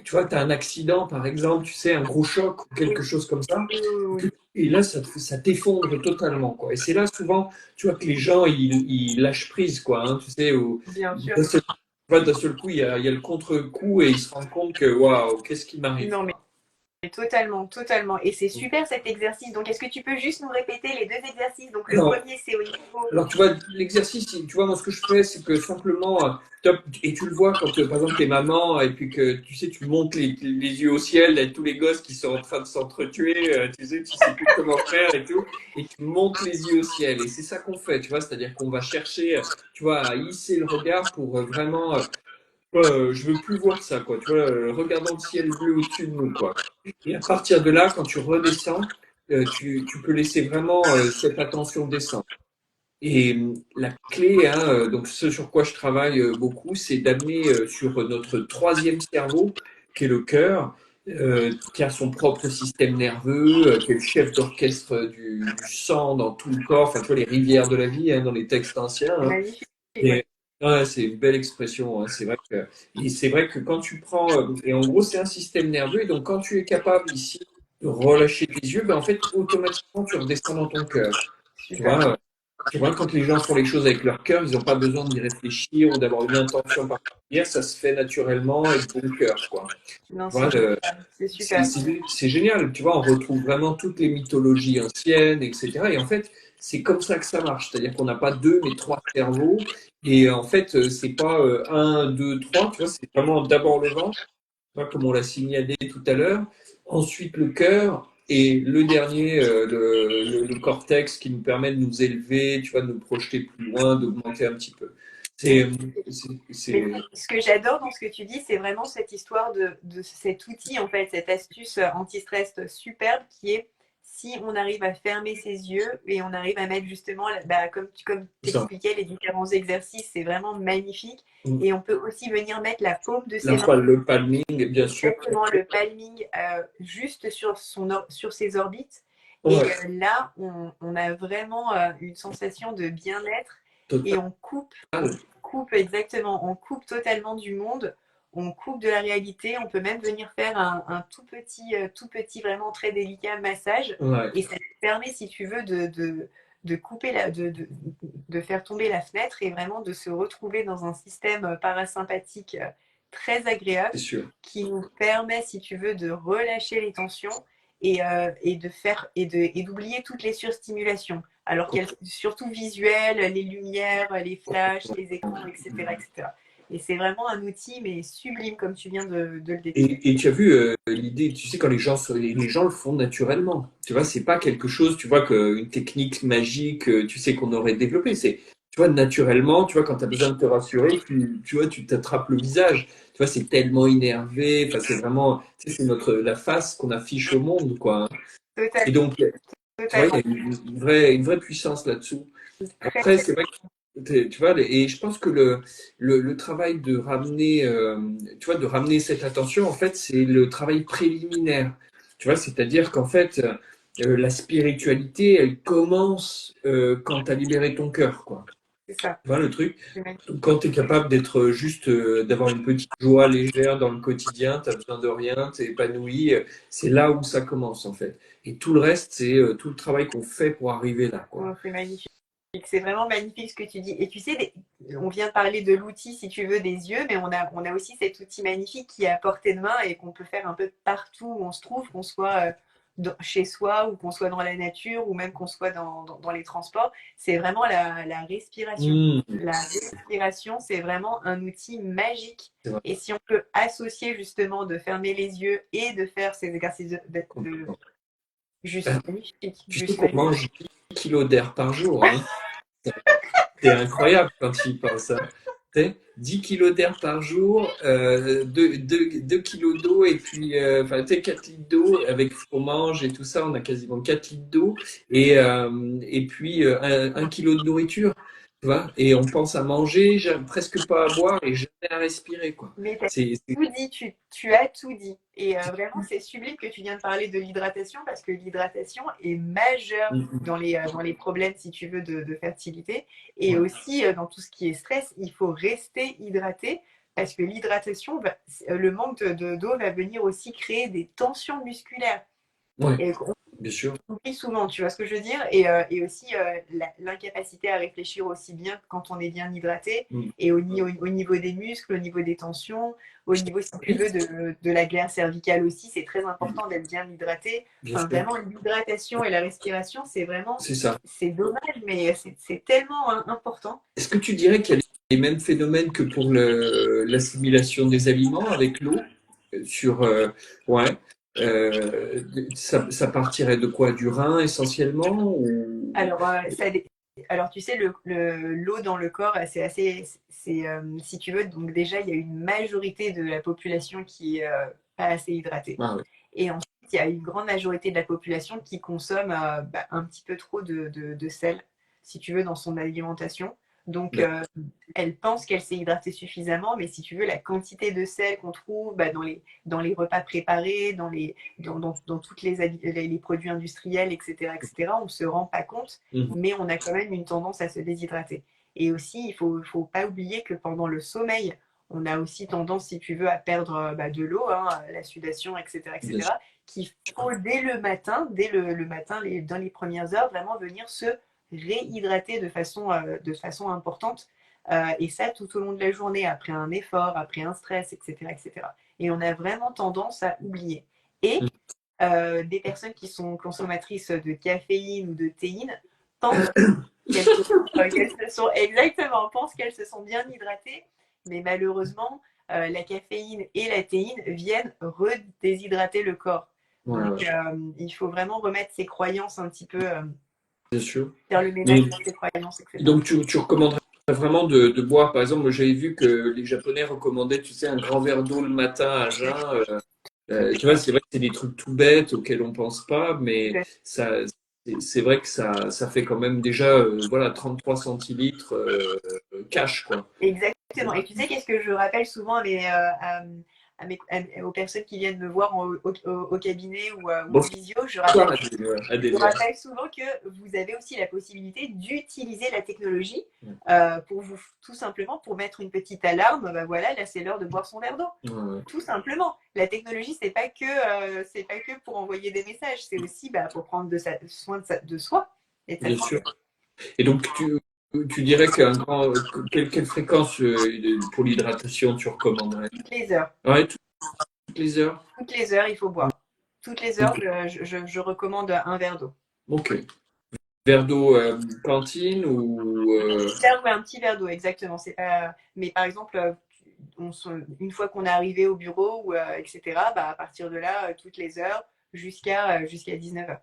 tu vois, tu as un accident, par exemple, tu sais, un gros choc ou quelque Oui, chose comme ça, oui, oui, oui, et là, ça t'effondre totalement, quoi. Et c'est là, souvent, tu vois, que les gens, ils lâchent prise, quoi, hein, tu sais, bien sûr. d'un seul coup, il y a le contre-coup et ils se rendent compte que, waouh, qu'est-ce qui m'arrive, Non, mais quoi. totalement, totalement. Et c'est super cet exercice. Donc, est-ce que tu peux juste nous répéter les deux exercices? Donc, le Alors, premier, c'est au niveau. Alors, tu vois, l'exercice, tu vois, moi, ce que je fais, c'est que simplement, et tu le vois quand, par exemple, t'es maman, et puis que, tu sais, tu montes les yeux au ciel, avec tous les gosses qui sont en train de s'entretuer, tu sais plus comment faire et tout, et tu montes les yeux au ciel. Et c'est ça qu'on fait, tu vois, c'est-à-dire qu'on va chercher, tu vois, à hisser le regard pour vraiment, je veux plus voir ça, quoi, tu vois, regardons le ciel bleu au-dessus de nous, quoi. Et à partir de là, quand tu redescends, tu peux laisser vraiment cette attention descendre. Et la clé, hein, donc ce sur quoi je travaille beaucoup, c'est d'amener sur notre troisième cerveau, qui est le cœur, qui a son propre système nerveux, qui est le chef d'orchestre du sang dans tout le corps, enfin tu vois les rivières de la vie, hein, dans les textes anciens, C'est hein. magnifique, ouais. Et ouais, c'est une belle expression, hein, et c'est vrai que quand tu prends, et en gros c'est un système nerveux, et donc quand tu es capable ici de relâcher tes yeux, ben en fait automatiquement tu redescends dans ton cœur. Tu Super. vois, tu vois, quand les gens font les choses avec leur cœur, ils n'ont pas besoin d'y réfléchir ou d'avoir une intention particulière, ça se fait naturellement et de bon cœur, quoi. Non, Tu vois, c'est génial. C'est super. c'est génial, tu vois, on retrouve vraiment toutes les mythologies anciennes, etc. Et en fait, c'est comme ça que ça marche, c'est-à-dire qu'on n'a pas deux, mais trois cerveaux. Et en fait, c'est pas un, deux, trois, tu vois, c'est vraiment d'abord le ventre, tu vois, comme on l'a signalé tout à l'heure, ensuite le cœur, et le dernier, le cortex qui nous permet de nous élever, tu vois, de nous projeter plus loin, d'augmenter un petit peu. C'est, Mais, mais c'est ce que j'adore dans ce que tu dis, c'est vraiment cette histoire de cet outil, en fait, cette astuce anti-stress superbe qui est si on arrive à fermer ses yeux et on arrive à mettre justement, bah, comme ça. t'expliquais, les différents exercices, c'est vraiment magnifique. Et on peut aussi venir mettre la paume de ses mains, Le palming, bien sûr. exactement le palming, juste sur ses orbites. Et Ouais, là, on a vraiment une sensation de bien-être et total. on coupe exactement, on coupe totalement du monde, on coupe de la réalité, on peut même venir faire un tout petit, vraiment très délicat massage Ouais, et ça te permet, si tu veux, de couper de faire tomber la fenêtre et vraiment de se retrouver dans un système parasympathique très agréable c'est sûr. qui nous permet, si tu veux, de relâcher les tensions et de faire et d'oublier toutes les surstimulations. Alors qu'elles surtout visuelles, les lumières, les flashs, les écrans, etc., etc. Et c'est vraiment un outil, mais sublime, comme tu viens de le décrire. Et tu as vu l'idée, tu sais, quand les gens le font naturellement. Tu vois, c'est pas quelque chose, tu vois, une technique magique, tu sais, qu'on aurait développée. C'est, tu vois, naturellement, tu vois, quand tu as besoin de te rassurer, tu vois, tu t'attrapes le visage. Tu vois, c'est tellement énervé. Enfin, c'est vraiment, tu sais, c'est la face qu'on affiche au monde, quoi, hein. Et Totalement, donc, tu vois, il y a totalement. une vraie puissance là-dessous. Très, Après, très. c'est vrai que tu vois, et je pense que le travail de ramener, tu vois, de ramener cette attention, en fait, c'est le travail préliminaire. Tu vois, c'est-à-dire qu'en fait, la spiritualité, elle commence quand tu as libéré ton cœur, quoi. C'est ça. Tu vois le truc? C'est magnifique. Donc, quand tu es capable d'être juste, d'avoir une petite joie légère dans le quotidien, tu besoin de rien, tu es épanoui, c'est là où ça commence, en fait. Et tout le reste, c'est tout le travail qu'on fait pour arriver là, quoi. Oh, c'est magnifique. C'est vraiment magnifique ce que tu dis. Et tu sais, on vient de parler de l'outil, si tu veux, des yeux, mais on a aussi cet outil magnifique qui est à portée de main et qu'on peut faire un peu partout où on se trouve, qu'on soit chez soi ou qu'on soit dans la nature ou même qu'on soit dans les transports. C'est vraiment la respiration. Mmh. La respiration, c'est vraiment un outil magique. C'est vrai. Et si on peut associer justement de fermer les yeux et de faire ces exercices juste magnifique, Tu sais juste qu'on magnifique. mange 10 kilos d'air par jour, hein. C'est incroyable quand tu y penses, hein. Tu sais, 10 kilos d'air par jour, 2 kilos d'eau et puis enfin, tu sais, 4 litres d'eau avec ce qu'on mange et tout ça, on a quasiment 4 litres d'eau et puis 1 kilo de nourriture, tu vois. Et on pense à manger, presque pas à boire et jamais à respirer, quoi. Mais tu as C'est tout dit, tu as tout dit. Et vraiment, c'est sublime que tu viens de parler de l'hydratation parce que l'hydratation est majeure dans les problèmes, si tu veux, de fertilité. Et ouais, aussi, dans tout ce qui est stress, il faut rester hydraté parce que l'hydratation, le manque d'eau va venir aussi créer des tensions musculaires. ouais, Et bien sûr. oublie souvent, tu vois ce que je veux dire? Et aussi l'incapacité à réfléchir aussi bien que quand on est bien hydraté, Mm. et au niveau des muscles, au niveau des tensions, au niveau, si tu Oui, veux, de la glaire cervicale aussi, c'est très important d'être bien hydraté. bien Enfin, sûr. vraiment, l'hydratation et la respiration, c'est vraiment, C'est ça. c'est dommage, mais c'est tellement important. Est-ce que tu dirais qu'il y a les mêmes phénomènes que pour l'assimilation des aliments avec l'eau? Sur, ouais. Ça partirait de quoi? Du rein essentiellement ou... Alors, alors tu sais, l'eau dans le corps, c'est assez, si tu veux, donc déjà, il y a une majorité de la population qui est pas assez hydratée. Ah ouais. Et ensuite, il y a une grande majorité de la population qui consomme un petit peu trop de sel, si tu veux, dans son alimentation. Donc, D'accord. elle pense qu'elle s'est hydratée suffisamment, mais si tu veux, la quantité de sel qu'on trouve dans les repas préparés, dans toutes les produits industriels, etc., on ne se rend pas compte, Mhm. mais on a quand même une tendance à se déshydrater. Et aussi, il ne faut pas oublier que pendant le sommeil, on a aussi tendance, si tu veux, à perdre de l'eau, hein, la sudation, etc., Bien sûr. etc., qu'il faut dès le matin, le matin, dans les premières heures, vraiment venir se réhydrater de façon importante. Et ça tout au long de la journée, après un effort, après un stress, etc., etc. Et on a vraiment tendance à oublier. Et Mhm. des personnes qui sont consommatrices de caféine ou de théine pensent qu'elles pensent qu'elles se sont bien hydratées, mais malheureusement, la caféine et la théine viennent redéshydrater le corps. Ouais, Donc, ouais, il faut vraiment remettre ses croyances un petit peu, bien sûr. faire le ménage Et sur ses croyances, etc. donc, tu recommanderais vraiment de boire, par exemple, moi, j'avais vu que les Japonais recommandaient, tu sais, un grand verre d'eau le matin à jeun. Tu vois, c'est vrai que c'est des trucs tout bêtes auxquels on pense pas, mais c'est vrai que ça fait quand même déjà, voilà, 33 centilitres cash, quoi. Exactement. Et tu sais, qu'est-ce que je rappelle souvent aux personnes qui viennent me voir au cabinet ou en visio, je rappelle Bonsoir Je Adèle. rappelle souvent que vous avez aussi la possibilité d'utiliser la technologie pour vous, tout simplement, pour mettre une petite alarme. Bah voilà, là c'est l'heure de boire son verre d'eau. Ouais, ouais, Tout simplement. La technologie, c'est pas que pour envoyer des messages, c'est aussi pour prendre soin de soi et de sa bien santé. sûr. Et donc, tu dirais quelle fréquence pour l'hydratation tu recommanderais? Toutes les heures. Ouais, toutes les heures? Toutes les heures, il faut boire. Toutes les heures, Ok. je recommande un verre d'eau. Ok. Verre d'eau cantine ou Un petit verre d'eau, exactement. C'est pas... Mais par exemple, une fois qu'on est arrivé au bureau, etc., bah, à partir de là, toutes les heures, jusqu'à 19h.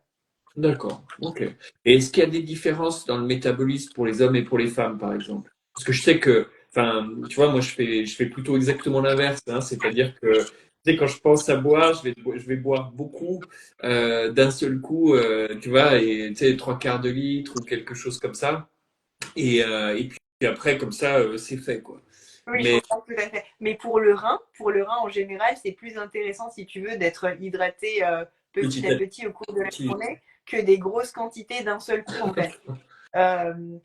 D'accord, ok. Et est-ce qu'il y a des différences dans le métabolisme pour les hommes et pour les femmes, par exemple? Parce que je sais que, enfin, tu vois, moi, je fais plutôt exactement l'inverse, hein, c'est-à-dire que, tu sais, quand je pense à boire, je vais boire beaucoup d'un seul coup, tu vois, et tu sais, trois quarts de litre ou quelque chose comme ça. Et puis après, comme ça, c'est fait, quoi. Oui, je Mais comprends tout à fait. Mais pour le rein en général, c'est plus intéressant, si tu veux, d'être hydraté petit petit à à petit au cours de la petit, journée que des grosses quantités d'un seul coup, en fait.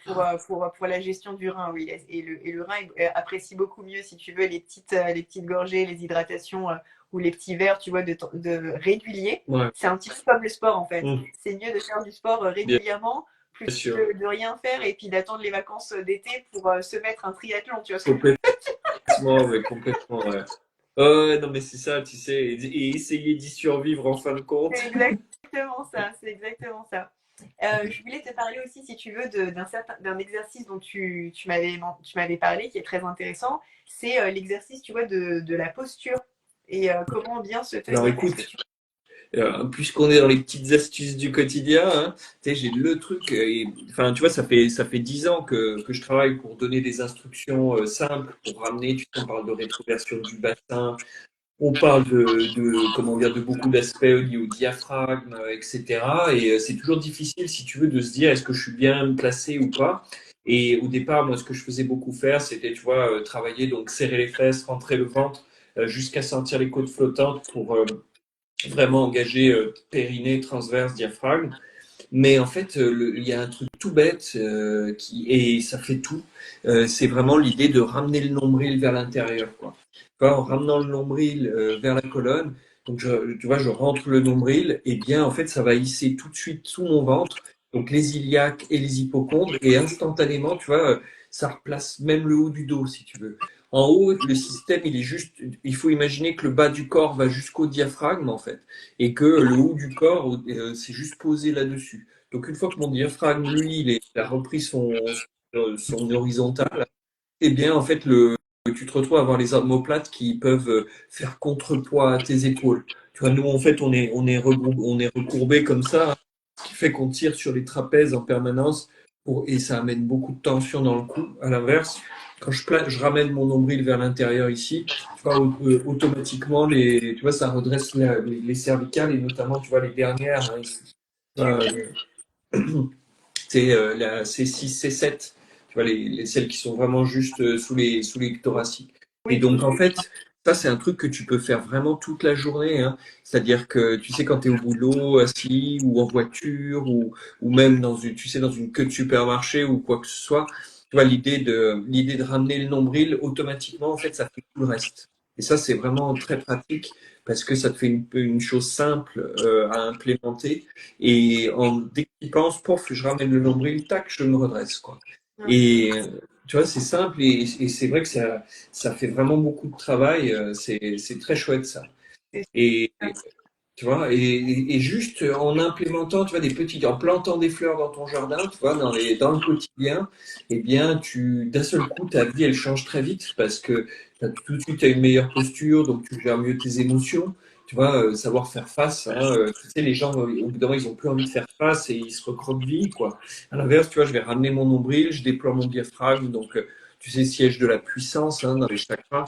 Pour la gestion du rein, oui. Et le rein apprécie beaucoup mieux, si tu veux, les petites gorgées, les hydratations ou les petits verres, tu vois, de réguliers. ouais, C'est un petit peu comme le sport, en fait. mm, C'est mieux de faire du sport bien régulièrement plutôt sûr. que de rien faire et puis d'attendre les vacances d'été pour se mettre un triathlon, tu vois ce que Complètement, ouais, complètement, ouais. Ouais, non, mais c'est ça, tu sais, et essayer d'y survivre en fin de compte. c'est exactement ça, c'est exactement ça. Je voulais te parler aussi, si tu veux, d'un exercice dont tu m'avais parlé, qui est très intéressant. C'est l'exercice, tu vois, de la posture et comment bien se Alors tenir. Est-ce que écoute, tu... puisqu'on est dans les petites astuces du quotidien, hein, tu sais, j'ai le truc, enfin, tu vois, ça fait 10 ans que je travaille pour donner des instructions simples, pour ramener, tu sais, on parle de rétroversion du bassin, on parle comment dire, de beaucoup d'aspects liés au diaphragme, etc. Et c'est toujours difficile, si tu veux, de se dire est-ce que je suis bien placé ou pas. Et au départ, moi, ce que je faisais beaucoup faire, c'était, tu vois, travailler, donc serrer les fesses, rentrer le ventre, jusqu'à sentir les côtes flottantes pour vraiment engager périnée, transverse, diaphragme. Mais en fait, il y a un truc tout bête et ça fait tout. C'est vraiment l'idée de ramener le nombril vers l'intérieur, quoi. Tu vois, en ramenant le nombril vers la colonne, donc tu vois, je rentre le nombril, et bien en fait, ça va hisser tout de suite sous mon ventre, donc les iliaques et les hypochondres, et instantanément, tu vois, ça replace même le haut du dos, si tu veux. En haut, le système, il est juste, il faut imaginer que le bas du corps va jusqu'au diaphragme, en fait, et que le haut du corps, c'est juste posé là-dessus. Donc une fois que mon diaphragme, lui, il a repris son horizontal, eh bien en fait tu te retrouves à avoir les omoplates qui peuvent faire contrepoids à tes épaules. Tu vois, nous en fait on est recourbé comme ça, ce qui fait qu'on tire sur les trapèzes en permanence et ça amène beaucoup de tension dans le cou. À l'inverse, quand je ramène mon nombril vers l'intérieur ici, tu vois, automatiquement tu vois, ça redresse les cervicales et notamment tu vois les dernières, hein, ici. Tu vois, c'est la C6, C7, tu vois, celles qui sont vraiment juste sous les thoraciques. Et Oui, donc, en fait, ça, c'est un truc que tu peux faire vraiment toute la journée, hein. C'est-à-dire que, tu sais, quand tu es au boulot, assis, ou en voiture, ou même dans une queue de supermarché ou quoi que ce soit, tu vois, l'idée de ramener le nombril, automatiquement, en fait, ça fait tout le reste. Et ça, c'est vraiment très pratique parce que ça te fait une chose simple à implémenter et dès qu'il pense, pof, je ramène le nombril, tac, je me redresse, quoi. Et tu vois, c'est simple et c'est vrai que ça fait vraiment beaucoup de travail. C'est très chouette ça. c'est Et ça. tu vois, et juste en implémentant, tu vois, en plantant des fleurs dans ton jardin, tu vois, dans le quotidien, eh bien, d'un seul coup, ta vie, elle change très vite parce que tout de suite, tu as une meilleure posture, donc tu gères mieux tes émotions, tu vois, savoir faire face, hein, tu sais, les gens, au bout d'un moment, ils ont plus envie de faire face et ils se recroquevillent, quoi. À l'inverse, tu vois, je vais ramener mon nombril, je déploie mon diaphragme, donc, tu sais, siège de la puissance, hein, dans les chakras.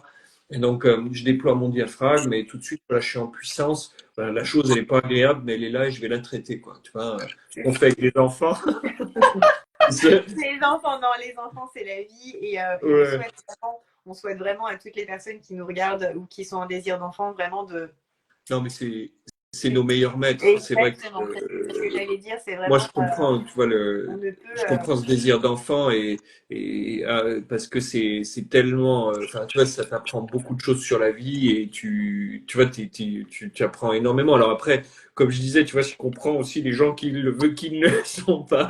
Et donc, je déploie mon diaphragme et tout de suite, voilà, je suis en puissance. La chose, elle n'est pas agréable, mais elle est là et je vais la traiter, quoi. Tu vois, ce qu'on fait avec les enfants. C'est- Les enfants, non, les enfants, c'est la vie et ouais. on souhaite vraiment à toutes les personnes qui nous regardent ou qui sont en désir d'enfant vraiment Non, mais c'est nos meilleurs maîtres. C'est vrai que exactement. C'est ce que j'allais dire, c'est moi, vraiment, je comprends, tu vois, on ne peut, je comprends ce désir d'enfant et parce que c'est tellement, enfin, tu vois, ça t'apprend beaucoup de choses sur la vie et tu vois, tu apprends énormément. Alors après, comme je disais, tu vois, je comprends aussi les gens qui le veulent, qui ne sont pas,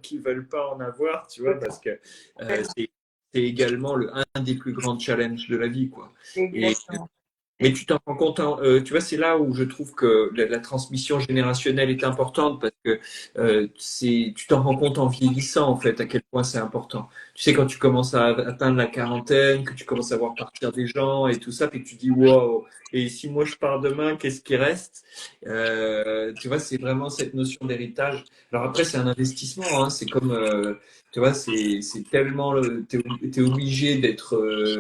qui veulent pas en avoir, tu vois, parce que complètement, c'est également un des plus grands challenges de la vie, quoi. Et exactement. Mais tu t'en rends compte, tu vois, c'est là où je trouve que la transmission générationnelle est importante parce que tu t'en rends compte en vieillissant, en fait, à quel point c'est important. Tu sais, quand tu commences à atteindre la quarantaine, que tu commences à voir partir des gens et tout ça, puis que tu dis, wow, et si moi je pars demain, qu'est-ce qui reste? Tu vois, c'est vraiment cette notion d'héritage. Alors après, c'est un investissement, hein, c'est comme, tu vois, c'est tellement, t'es obligé d'être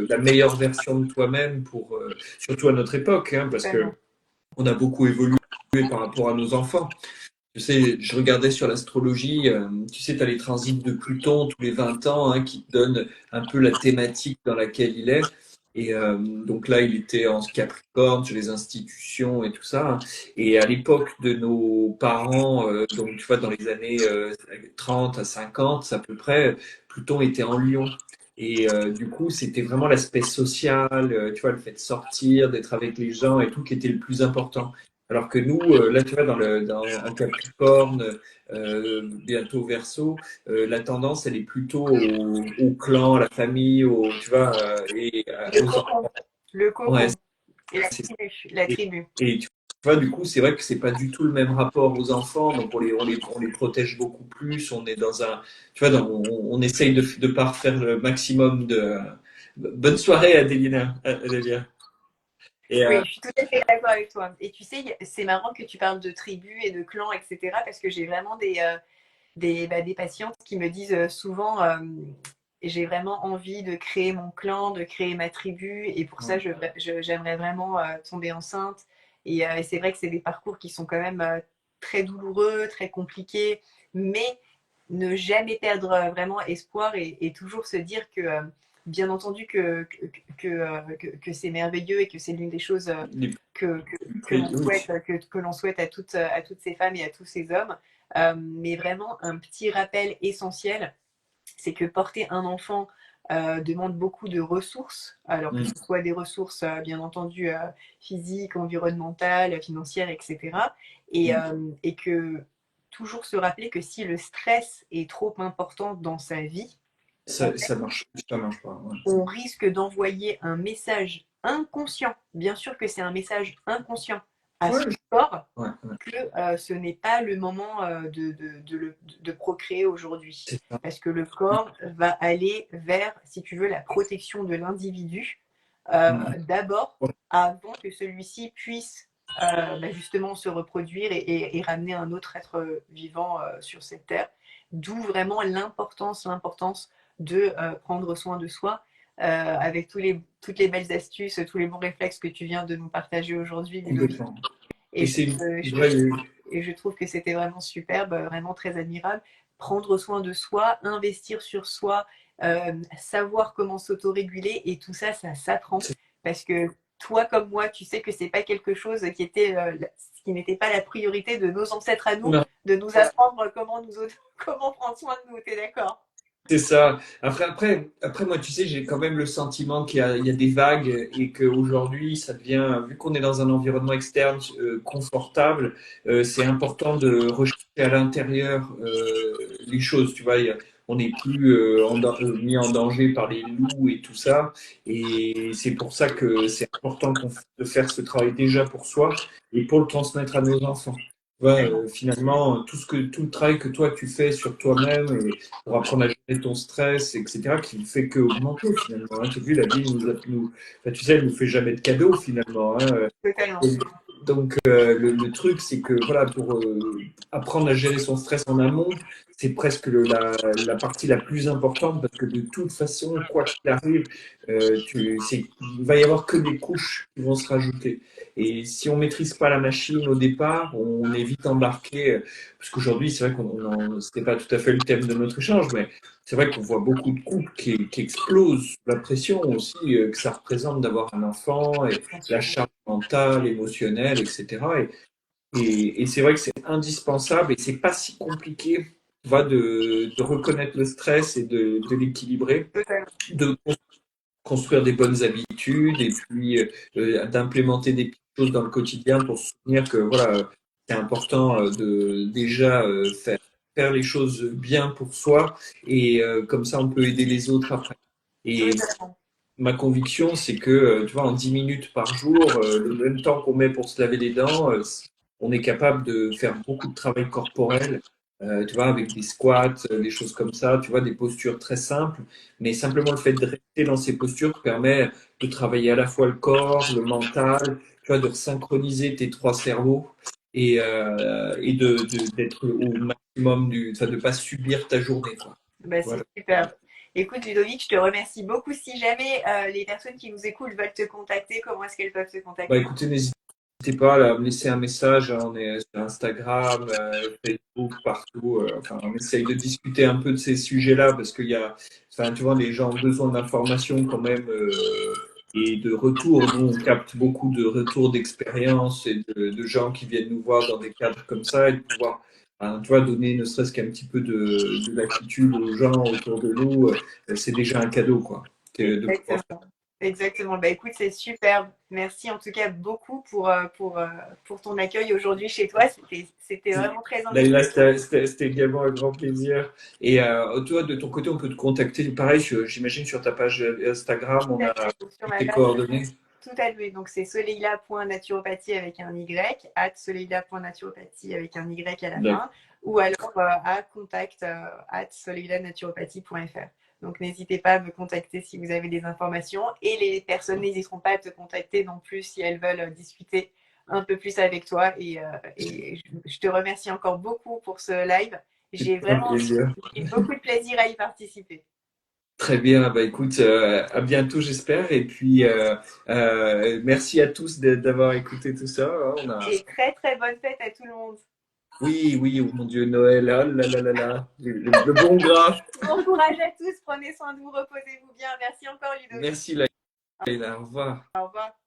la meilleure version de toi-même pour surtout à notre époque, hein, parce que Totalement. on a beaucoup évolué par rapport à nos enfants. Tu sais, je regardais sur l'astrologie, tu sais, tu as les transits de Pluton tous les 20 ans hein, qui te donnent un peu la thématique dans laquelle il est. Et donc là, il était en Capricorne sur les institutions et tout ça. Hein. Et à l'époque de nos parents, donc tu vois, dans les années 30 à 50 à peu près, Pluton était en Lion. Et du coup, c'était vraiment l'aspect social, tu vois, le fait de sortir, d'être avec les gens et tout qui était le plus important. Alors que nous, là, tu vois, en Capricorne, bientôt Verseau, la tendance, elle est plutôt au clan, à la famille, tu vois, et Le aux cocon. enfants. Le Ouais, cocon. Et la c'est ça. tribu. La Et, tribu. et tu vois, du coup, c'est vrai que c'est pas du tout le même rapport aux enfants, donc on les protège beaucoup plus. On est dans un, tu vois, on essaye de pas faire le maximum de. Bonne soirée, Adélina, Adélia. Et, Oui, je suis tout à fait d'accord avec toi. Et tu sais, c'est marrant que tu parles de tribus et de clans, etc. Parce que j'ai vraiment des patientes qui me disent souvent j'ai vraiment envie de créer mon clan, de créer ma tribu. Et pour ça, j'aimerais vraiment tomber enceinte. Et c'est vrai que c'est des parcours qui sont quand même très douloureux, très compliqués. Mais ne jamais perdre vraiment espoir et toujours se dire que, bien entendu, que c'est merveilleux et que c'est l'une des choses les- que oui, l'on souhaite, que l'on souhaite à toutes ces femmes et à tous ces hommes. Mais vraiment, un petit rappel essentiel, c'est que porter un enfant demande beaucoup de ressources, alors que oui. ce soit des ressources, bien entendu, physiques, environnementales, financières, etc. Et que toujours se rappeler que si le stress est trop important dans sa vie, en fait, Ça marche pas. Ouais. on risque d'envoyer un message inconscient. Bien sûr que c'est un message inconscient à Ouais, son corps ouais, ouais. que ce n'est pas le moment de procréer aujourd'hui. C'est ça. Parce que le corps va aller vers, si tu veux, la protection de l'individu, Mm. d'abord, Ouais, avant que celui-ci puisse justement se reproduire et ramener un autre être vivant sur cette terre. D'où vraiment l'importance de prendre soin de soi avec toutes les belles astuces, tous les bons réflexes que tu viens de nous partager aujourd'hui, Ludovic. complètement. Et Et je, c'est je- vrai, et je trouve que c'était vraiment superbe, vraiment très admirable. Prendre soin de soi, investir sur soi, savoir comment s'autoréguler, et tout ça, ça s'apprend. c'est- Parce que toi comme moi, tu sais que c'est pas quelque chose qui n'était pas la priorité de nos ancêtres à nous, non, de nous apprendre comment prendre soin de nous. T'es d'accord? c'est ça. Après, moi, tu sais, j'ai quand même le sentiment il y a des vagues et qu'aujourd'hui, ça devient, vu qu'on est dans un environnement externe confortable, c'est important de rechercher à l'intérieur les choses. Tu vois, on n'est plus mis en danger par les loups et tout ça. Et c'est pour ça que c'est important de faire ce travail déjà pour soi et pour le transmettre à nos enfants. Tu vois, finalement, tout le travail que toi tu fais sur toi-même pour apprendre à gérer ton stress, etc., qui ne fait qu'augmenter finalement. Hein. Tu as vu, la vie enfin, tu sais, elle nous fait jamais de cadeaux finalement. Hein. Totalement. Et donc, le truc, c'est que voilà, pour apprendre à gérer son stress en amont, c'est presque la partie la plus importante parce que de toute façon, quoi qu'il arrive, il va y avoir que des couches qui vont se rajouter. Et si on maîtrise pas la machine au départ, on est vite embarqué. Parce qu'aujourd'hui, c'est vrai c'était pas tout à fait le thème de notre échange, mais c'est vrai qu'on voit beaucoup de couples qui explosent sous la pression aussi que ça représente d'avoir un enfant et la charge mentale, émotionnelle, etc. Et c'est vrai que c'est indispensable et c'est pas si compliqué tu vois, de reconnaître le stress et de l'équilibrer, Totalement. de construire des bonnes habitudes et puis d'implémenter des petites choses dans le quotidien pour se souvenir que voilà, c'est important de déjà faire les choses bien pour soi et comme ça on peut aider les autres après. Et Totalement. ma conviction, c'est que, tu vois, en 10 minutes par jour, le même temps qu'on met pour se laver les dents, on est capable de faire beaucoup de travail corporel, tu vois, avec des squats, des choses comme ça, tu vois, des postures très simples. Mais simplement le fait de rester dans ces postures permet de travailler à la fois le corps, le mental, tu vois, de synchroniser tes trois cerveaux et d'être au maximum enfin, de pas subir ta journée, quoi. Bah, c'est Voilà. super. Écoute, Ludovic, je te remercie beaucoup. Si jamais les personnes qui nous écoutent veulent te contacter, comment est-ce qu'elles peuvent te Bah contacter? écoutez, n'hésitez pas à me laisser un message, hein. On est sur Instagram, Facebook, partout. Enfin, on essaye de discuter un peu de ces sujets-là parce qu'il y a, enfin, tu vois, les gens ont besoin d'informations quand même et de retours. Nous, on capte beaucoup de retours d'expérience et de gens qui viennent nous voir dans des cadres comme ça et de pouvoir, hein, tu vois, donner ne serait-ce qu'un petit peu de latitude aux gens autour de nous. C'est déjà un cadeau, quoi, de pouvoir faire. Exactement. Exactement. Bah, écoute, c'est superbe. Merci en tout cas beaucoup pour ton accueil aujourd'hui chez toi. C'était vraiment très Là, enrichissant. c'était également un grand plaisir. Et toi, de ton côté, on peut te contacter, pareil, j'imagine sur ta page Instagram, Tout on à a fait. Donc, sur toutes ma tes page, coordonnées. tout à fait. Donc, c'est soleila.naturopathie avec un Y, @soleila.naturopathie avec un Y à la D'accord. fin, ou alors à contact @soleilanaturopathie.fr. Donc, n'hésitez pas à me contacter si vous avez des informations et les personnes n'hésiteront pas à te contacter non plus si elles veulent discuter un peu plus avec toi. Et je te remercie encore beaucoup pour ce live. J'ai Un vraiment plaisir. eu beaucoup de plaisir à y participer. Très bien. Bah, écoute, à bientôt, j'espère. Et puis, merci à tous d'avoir écouté tout ça, hein. Et très très bonne fête à tout le monde. Oui, oui, oh mon Dieu, Noël, ah là là là là, le bon gras. Bon courage à tous, prenez soin de vous, reposez-vous bien. Merci encore Ludovic. Merci, Laïla. Au revoir. Au revoir.